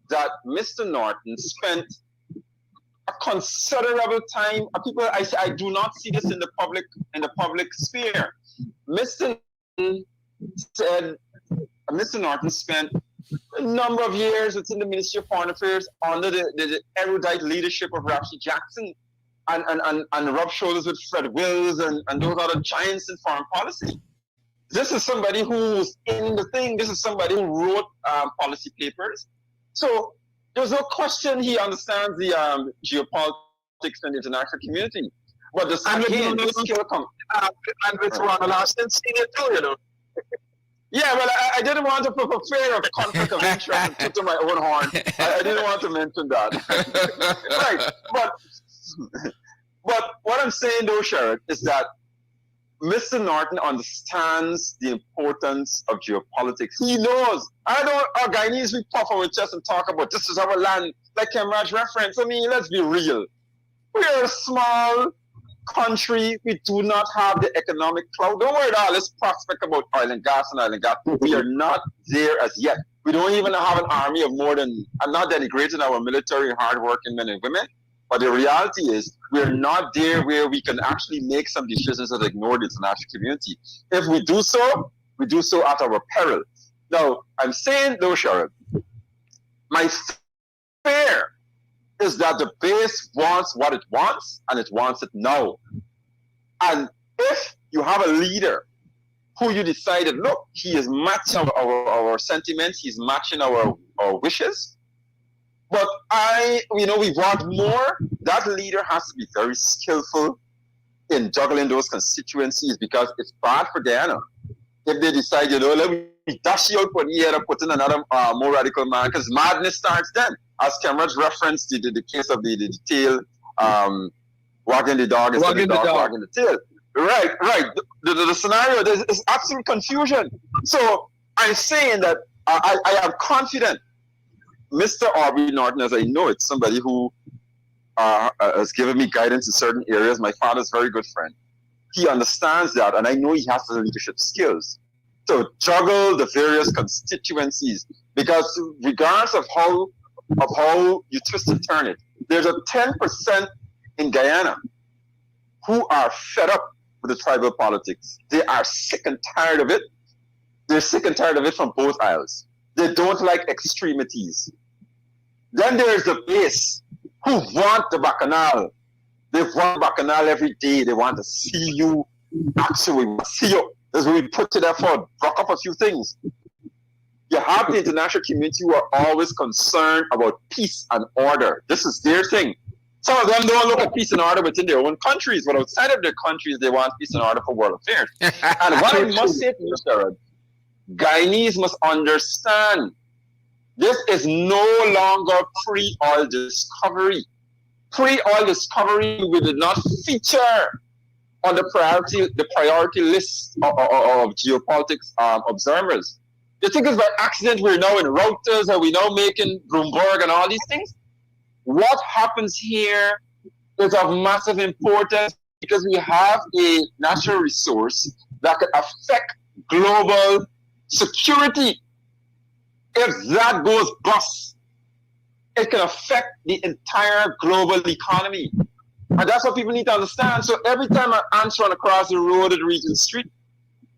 Speaker 2: that Mr. Norton spent a considerable time. People, I do not see this in the public sphere. Mr. Norton spent a number of years within the Ministry of Foreign Affairs under the erudite leadership of Rapshi Jackson, and rubbed shoulders with Fred Wills and those other giants in foreign policy. This is somebody who's in the thing. This is somebody who wrote policy papers. So there's no question he understands the geopolitics and the international community. But the skill comes.
Speaker 3: And with Ronald Austin Senior too,
Speaker 2: Yeah, well, I didn't want to put a fear of conflict of interest and put to my own horn. I didn't want to mention that. Right, but what I'm saying though, Sherrod, is that Mr. Norton understands the importance of geopolitics. He knows. Our Guyanese, we puff our chest and talk about this is our land, like Kemraj reference. I mean, let's be real. We are a small country. We do not have the economic clout. Don't worry at all. Let's prospect about oil and gas. We are not there as yet. We don't even have an army of more than, I'm not denigrating our military hardworking men and women, but the reality is we're not there where we can actually make some decisions that ignore the international community. If we do so at our peril. Now, I'm saying though, Sherrod, my fear is that the base wants what it wants, and it wants it now. And if you have a leader who you decided, look, he is matching our sentiments, he's matching our wishes, but we want more, that leader has to be very skillful in juggling those constituencies, because it's bad for Guyana if they decide, let me dash you out for the year and put in another more radical man, because madness starts then. As Cameron referenced the case of the tail wagging the dog instead of the dog wagging the tail. Right. The scenario, there's absolute confusion. So I'm saying that I am confident Mr. Aubrey Norton, as I know it, somebody who has given me guidance in certain areas. My father's a very good friend. He understands that, and I know he has the leadership skills to juggle the various constituencies. Because regardless of how you twist and turn it, there's a 10% in Guyana who are fed up with the tribal politics. They are sick and tired of it. They're sick and tired of it from both aisles. They don't like extremities. Then there's the base who want the bacchanal. They want bacchanal every day. They want to see you actually see you. As we put to that for rock up a few things. You have the international community who are always concerned about peace and order. This is their thing. Some of them don't look at peace and order within their own countries, but outside of their countries, they want peace and order for world affairs. And what I must say to you, Sarah, Guyanese must understand this is no longer pre-oil discovery. Pre-oil discovery will not feature on the priority list of geopolitics observers. You think it's by accident we're now in routers and we're now making Bloomberg and all these things? What happens here is of massive importance because we have a natural resource that could affect global security. If that goes bust, it can affect the entire global economy. And that's what people need to understand. So every time an ants run across the road at Regent Street,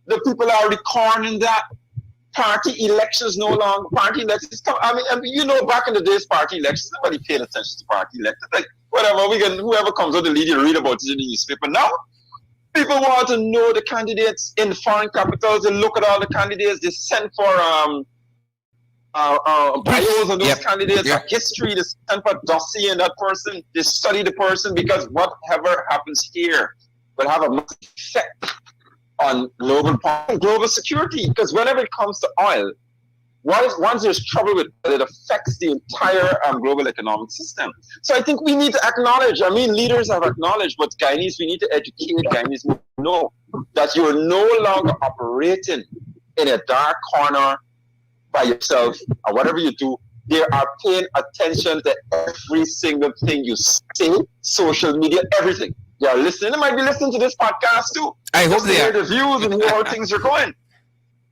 Speaker 2: the people are recording that. Party elections no longer, party elections come. I mean, you know, back in the days, party elections, nobody paid attention to party elections. Like, whatever, whoever comes out the lead, you read about it in the newspaper. Now, people want to know the candidates in foreign capitals. They look at all the candidates. They send for bios on those candidates, history. They send for dossier on that person. They study the person because whatever happens here will have a massive effect on global security. Because whenever it comes to oil, once there's trouble with it, it affects the entire global economic system. So I think we need to acknowledge, leaders have acknowledged, but Guyanese, we need to educate Guyanese to know that you're no longer operating in a dark corner by yourself, or whatever you do. They are paying attention to every single thing you say, social media, everything. They are listening. They might be listening to this podcast too.
Speaker 1: I hope they
Speaker 2: hear the views and hear how things are going.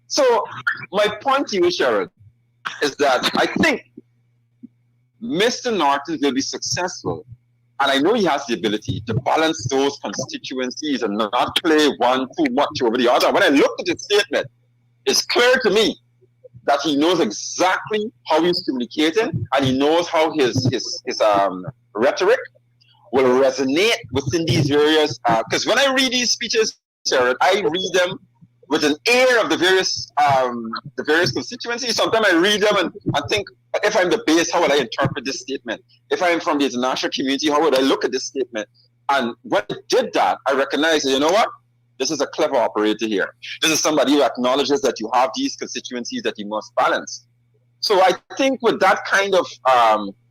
Speaker 2: So my point to you, Sharon, is that I think Mr. Norton will be successful, and I know he has the ability to balance those constituencies and not play one too much over the other. When I looked at his statement, it's clear to me that he knows exactly how he's communicating, and he knows how his rhetoric will resonate within these various. Because when I read these speeches, Sarah, I read them with an air of the various constituencies. Sometimes I read them and I think, if I'm the base, how would I interpret this statement? If I'm from the international community, how would I look at this statement? And when I did that, I recognized, you know what? This is a clever operator here. This is somebody who acknowledges that you have these constituencies that you must balance. So I think with that kind of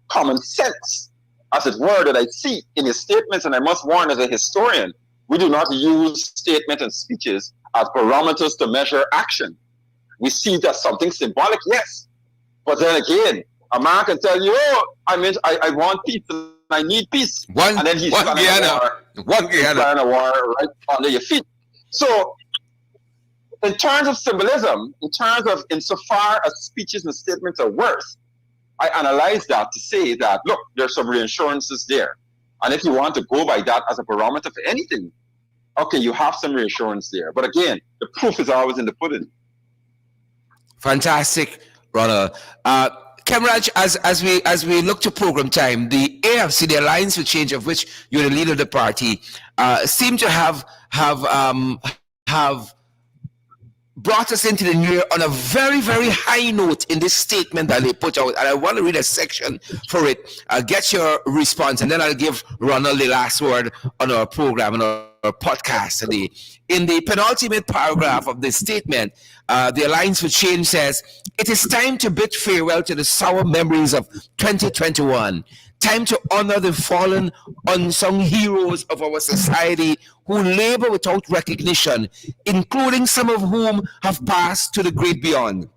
Speaker 2: common sense, as it were, that I see in his statements, and I must warn as a historian, we do not use statements and speeches as barometers to measure action. We see that something symbolic, yes. But then again, a man can tell you, oh, I want peace and I need peace. And then he's starting a war right under your feet. So in terms of symbolism, insofar as speeches and statements are worth, I analyze that to say that, look, there's some reassurances there. And if you want to go by that as a barometer for anything, okay, you have some reassurance there. But again, the proof is always in the pudding.
Speaker 1: Fantastic, Ronald. Kemraj, as we look to program time, the AFC, the Alliance for Change, of which you're the leader of the party, seem to have brought us into the new year on a very, very high note in this statement that they put out. And I want to read a section for it. Get your response, and then I'll give Ronald the last word on our program and our podcast today. In the penultimate paragraph of this statement, the Alliance for Change says, "It is time to bid farewell to the sour memories of 2021. Time to honor the fallen, unsung heroes of our society who labor without recognition, including some of whom have passed to the great beyond.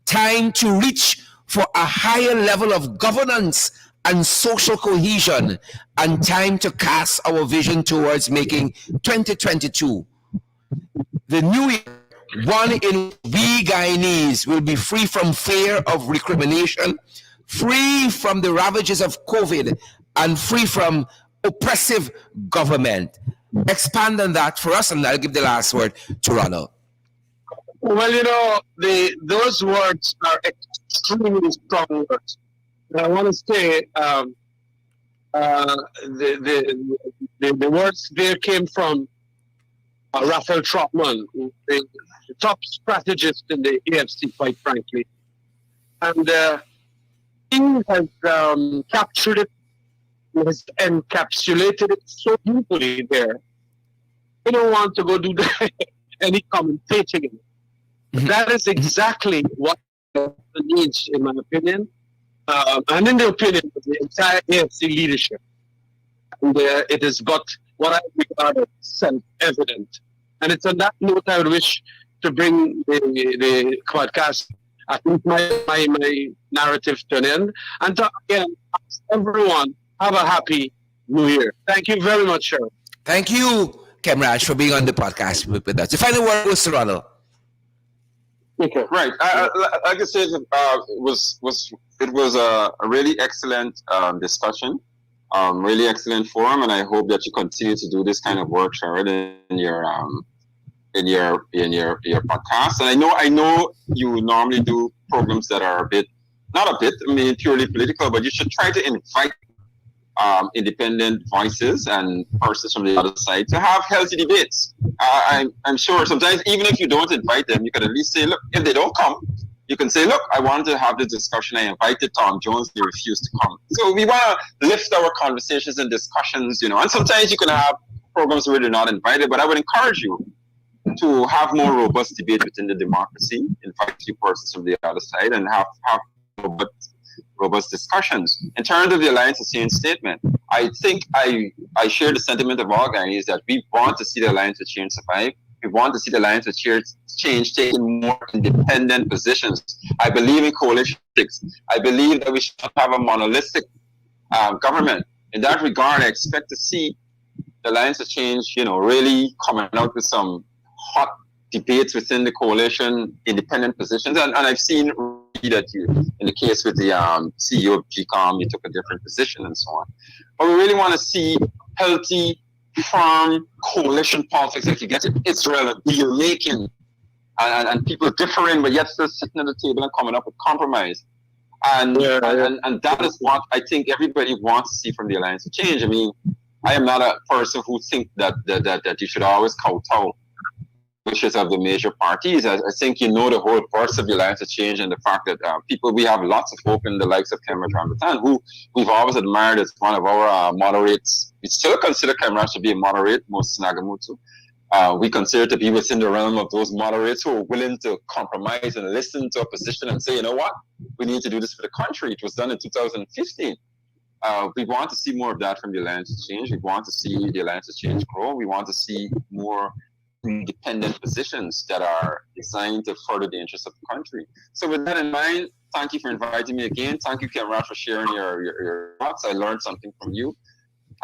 Speaker 1: Time to reach for a higher level of governance and social cohesion, and time to cast our vision towards making 2022 the new year, one in which we Guyanese will be free from fear of recrimination, free from the ravages of COVID, and free from oppressive government. Expand on that for us, and I'll give the last word to Ronald.
Speaker 3: Well, those words are extremely strong words. And I want to say the words there came from Raphael Trotman, the top strategist in the AFC, quite frankly. And he has captured it, has encapsulated it so beautifully there. I don't want to go do any commentating in it. That is exactly what needs, in my opinion, and in the opinion of the entire AFC leadership. And it is but what I regard as self-evident. And it's on that note I would wish to bring the podcast, at least my narrative to an end. And to, again, ask everyone, have a happy New Year. Thank you very much, Sharon.
Speaker 1: Thank you, Kemraj, for being on the podcast with us. The final word goes to Ronald.
Speaker 2: Okay. Right. Like I said, it was a really excellent discussion, really excellent forum, and I hope that you continue to do this kind of work, Sharon, in your podcast. And I know you normally do programs that are purely political, but you should try to invite independent voices and persons from the other side to have healthy debates. I'm sure sometimes even if you don't invite them, you can at least say, look, if they don't come, you can say, look, I want to have this discussion. I invited Tom Jones, they refused to come. So we want to lift our conversations and discussions, and sometimes you can have programs where they're not invited, but I would encourage you to have more robust debate within the democracy, invite few persons from the other side, and have robust discussions. In terms of the Alliance of Change statement, I think I share the sentiment of all Guyanese that we want to see the Alliance of Change survive. We want to see the Alliance of Change taking more independent positions. I believe in coalition politics. I believe that we should have a monolithic government. In that regard, I expect to see the Alliance of Change, really coming out with some hot debates within the coalition, independent positions. And I've seen that in the case with the CEO of GCOM, you took a different position and so on. But we really want to see healthy, firm coalition politics, if you get it, Israel deal making, and people differing, but yet still sitting at the table and coming up with compromise. And that is what I think everybody wants to see from the Alliance of Change. I mean, I am not a person who thinks that you should always kowtow wishes of the major parties. I think the whole purpose of the Alliance of Change and the fact that we have lots of hope in the likes of Kemraj Rambutan, who we've always admired as one of our moderates. We still consider Kemraj to be a moderate, most Nagamutu. We consider to be within the realm of those moderates who are willing to compromise and listen to a position and say, you know what, we need to do this for the country. It was done in 2015. We want to see more of that from the Alliance of Change. We want to see the Alliance of Change grow. We want to see more independent positions that are designed to further the interests of the country. So with that in mind, thank you for inviting me again. Thank you, Kemraj, for sharing your thoughts. I learned something from you.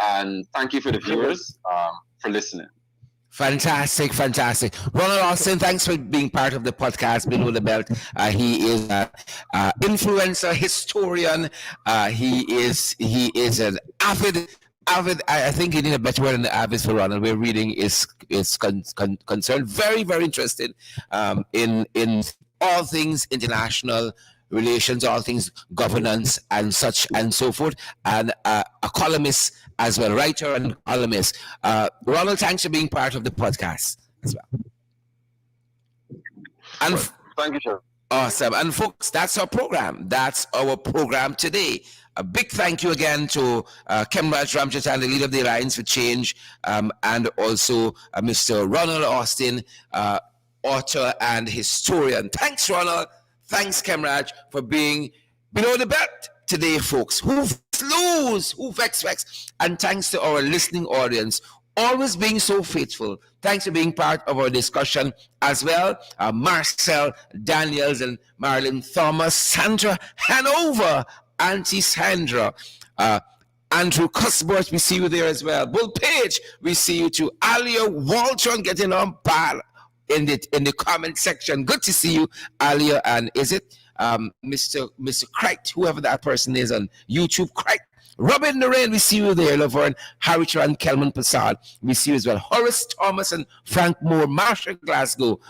Speaker 2: And thank you for the viewers for listening.
Speaker 1: Fantastic. Ronald Austin, thanks for being part of the podcast, Below the Belt. He is an influencer, historian. He is an avid. I think you need a better word than the avid for Ronald. Where reading is concerned. Very, very interested in all things international relations, all things governance and such and so forth, and a columnist as well, writer and columnist. Ronald, thanks for being part of the podcast as well. And
Speaker 2: thank you, sir.
Speaker 1: Awesome. And folks, that's our program. That's our program today. A big thank you again to Kemraj Rambutan, the leader of the Alliance for Change, and also Mr. Ronald Austin, author and historian. Thanks, Ronald. Thanks, Kemraj, for being below the belt today, folks. Who vex. And thanks to our listening audience, always being so faithful. Thanks for being part of our discussion as well. Marcel Daniels and Marilyn Thomas, Sandra Hanover, Auntie Sandra, Andrew Cuthbert, we see you there as well. Bull Page, we see you too. Alia Walton getting on ball in the comment section. Good to see you, Alia. And is it Mr. Cricht, whoever that person is on YouTube, Cricht. Robin Noreen, we see you there. Laverne, Harrietran, Kelman Passad, we see you as well. Horace Thomas and Frank Moore, Marsha Glasgow,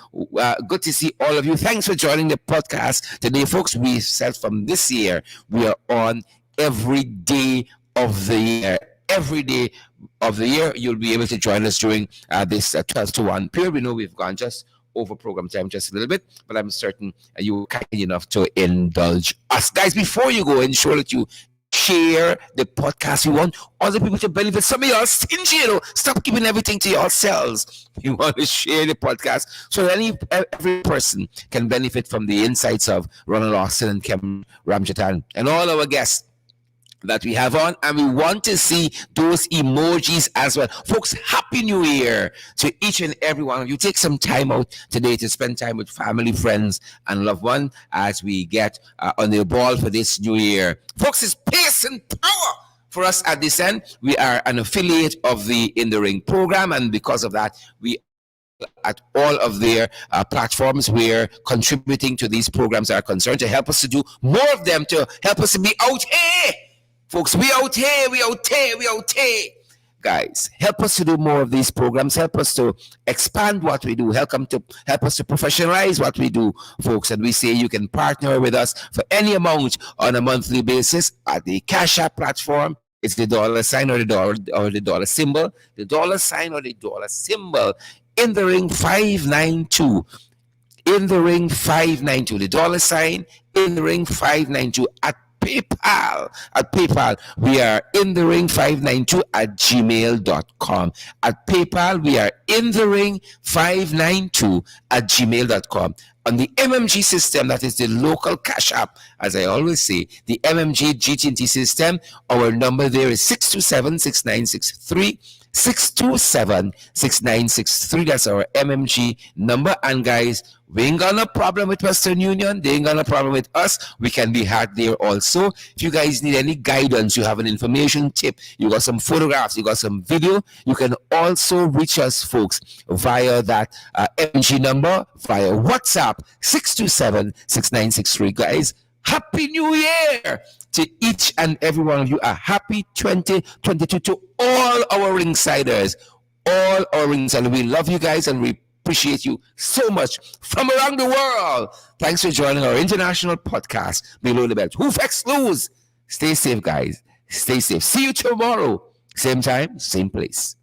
Speaker 1: good to see all of you. Thanks for joining the podcast today, folks. We said from this year, we are on every day of the year. Every day of the year, you'll be able to join us during this 12 to 1 period. We know we've gone just over program time just a little bit, but I'm certain you were kind enough to indulge us. Guys, before you go, ensure that you share the podcast. We want other people to benefit. Some of y'all stingy, stop giving everything to yourselves. We want to share the podcast so that every person can benefit from the insights of Ronald Austin and Kevin Ramjatan and all our guests that we have on, and we want to see those emojis as well. Folks, Happy New Year to each and every one of you. Take some time out today to spend time with family, friends, and loved one as we get on the ball for this new year. Folks, it's pace and power for us at this end. We are an affiliate of the In the Ring program, and because of that, we at all of their platforms we're contributing to these programs are concerned to help us to do more of them, to help us to be out here. Folks, we out here. Guys, help us to do more of these programs. Help us to expand what we do. Help us to professionalize what we do, folks. And we say you can partner with us for any amount on a monthly basis at the Cash App platform. It's the $sign or the dollar symbol. The $sign or the dollar symbol. In the Ring 592. In the Ring 592. The $sign in the Ring 592 at PayPal, we are in the ring 592 at gmail.com. At PayPal, we are in the ring 592 at gmail.com. On the MMG system, that is the local cash app, as I always say, the MMG GT&T system, our number there is 627-6963. 627-6963. That's our MMG number. And guys, we ain't got no problem with Western Union. They ain't got no problem with us. We can be had there also. If you guys need any guidance, you have an information tip, you got some photographs, you got some video, you can also reach us, folks, via that MMG number, via WhatsApp, 627-6963. Guys, Happy New Year to each and every one of you. A happy 2022 to all our ringsiders. All our ringsiders. We love you guys and we appreciate you so much from around the world. Thanks for joining our international podcast, Below the Belt. Hoof X Lose. Stay safe, guys. Stay safe. See you tomorrow. Same time, same place.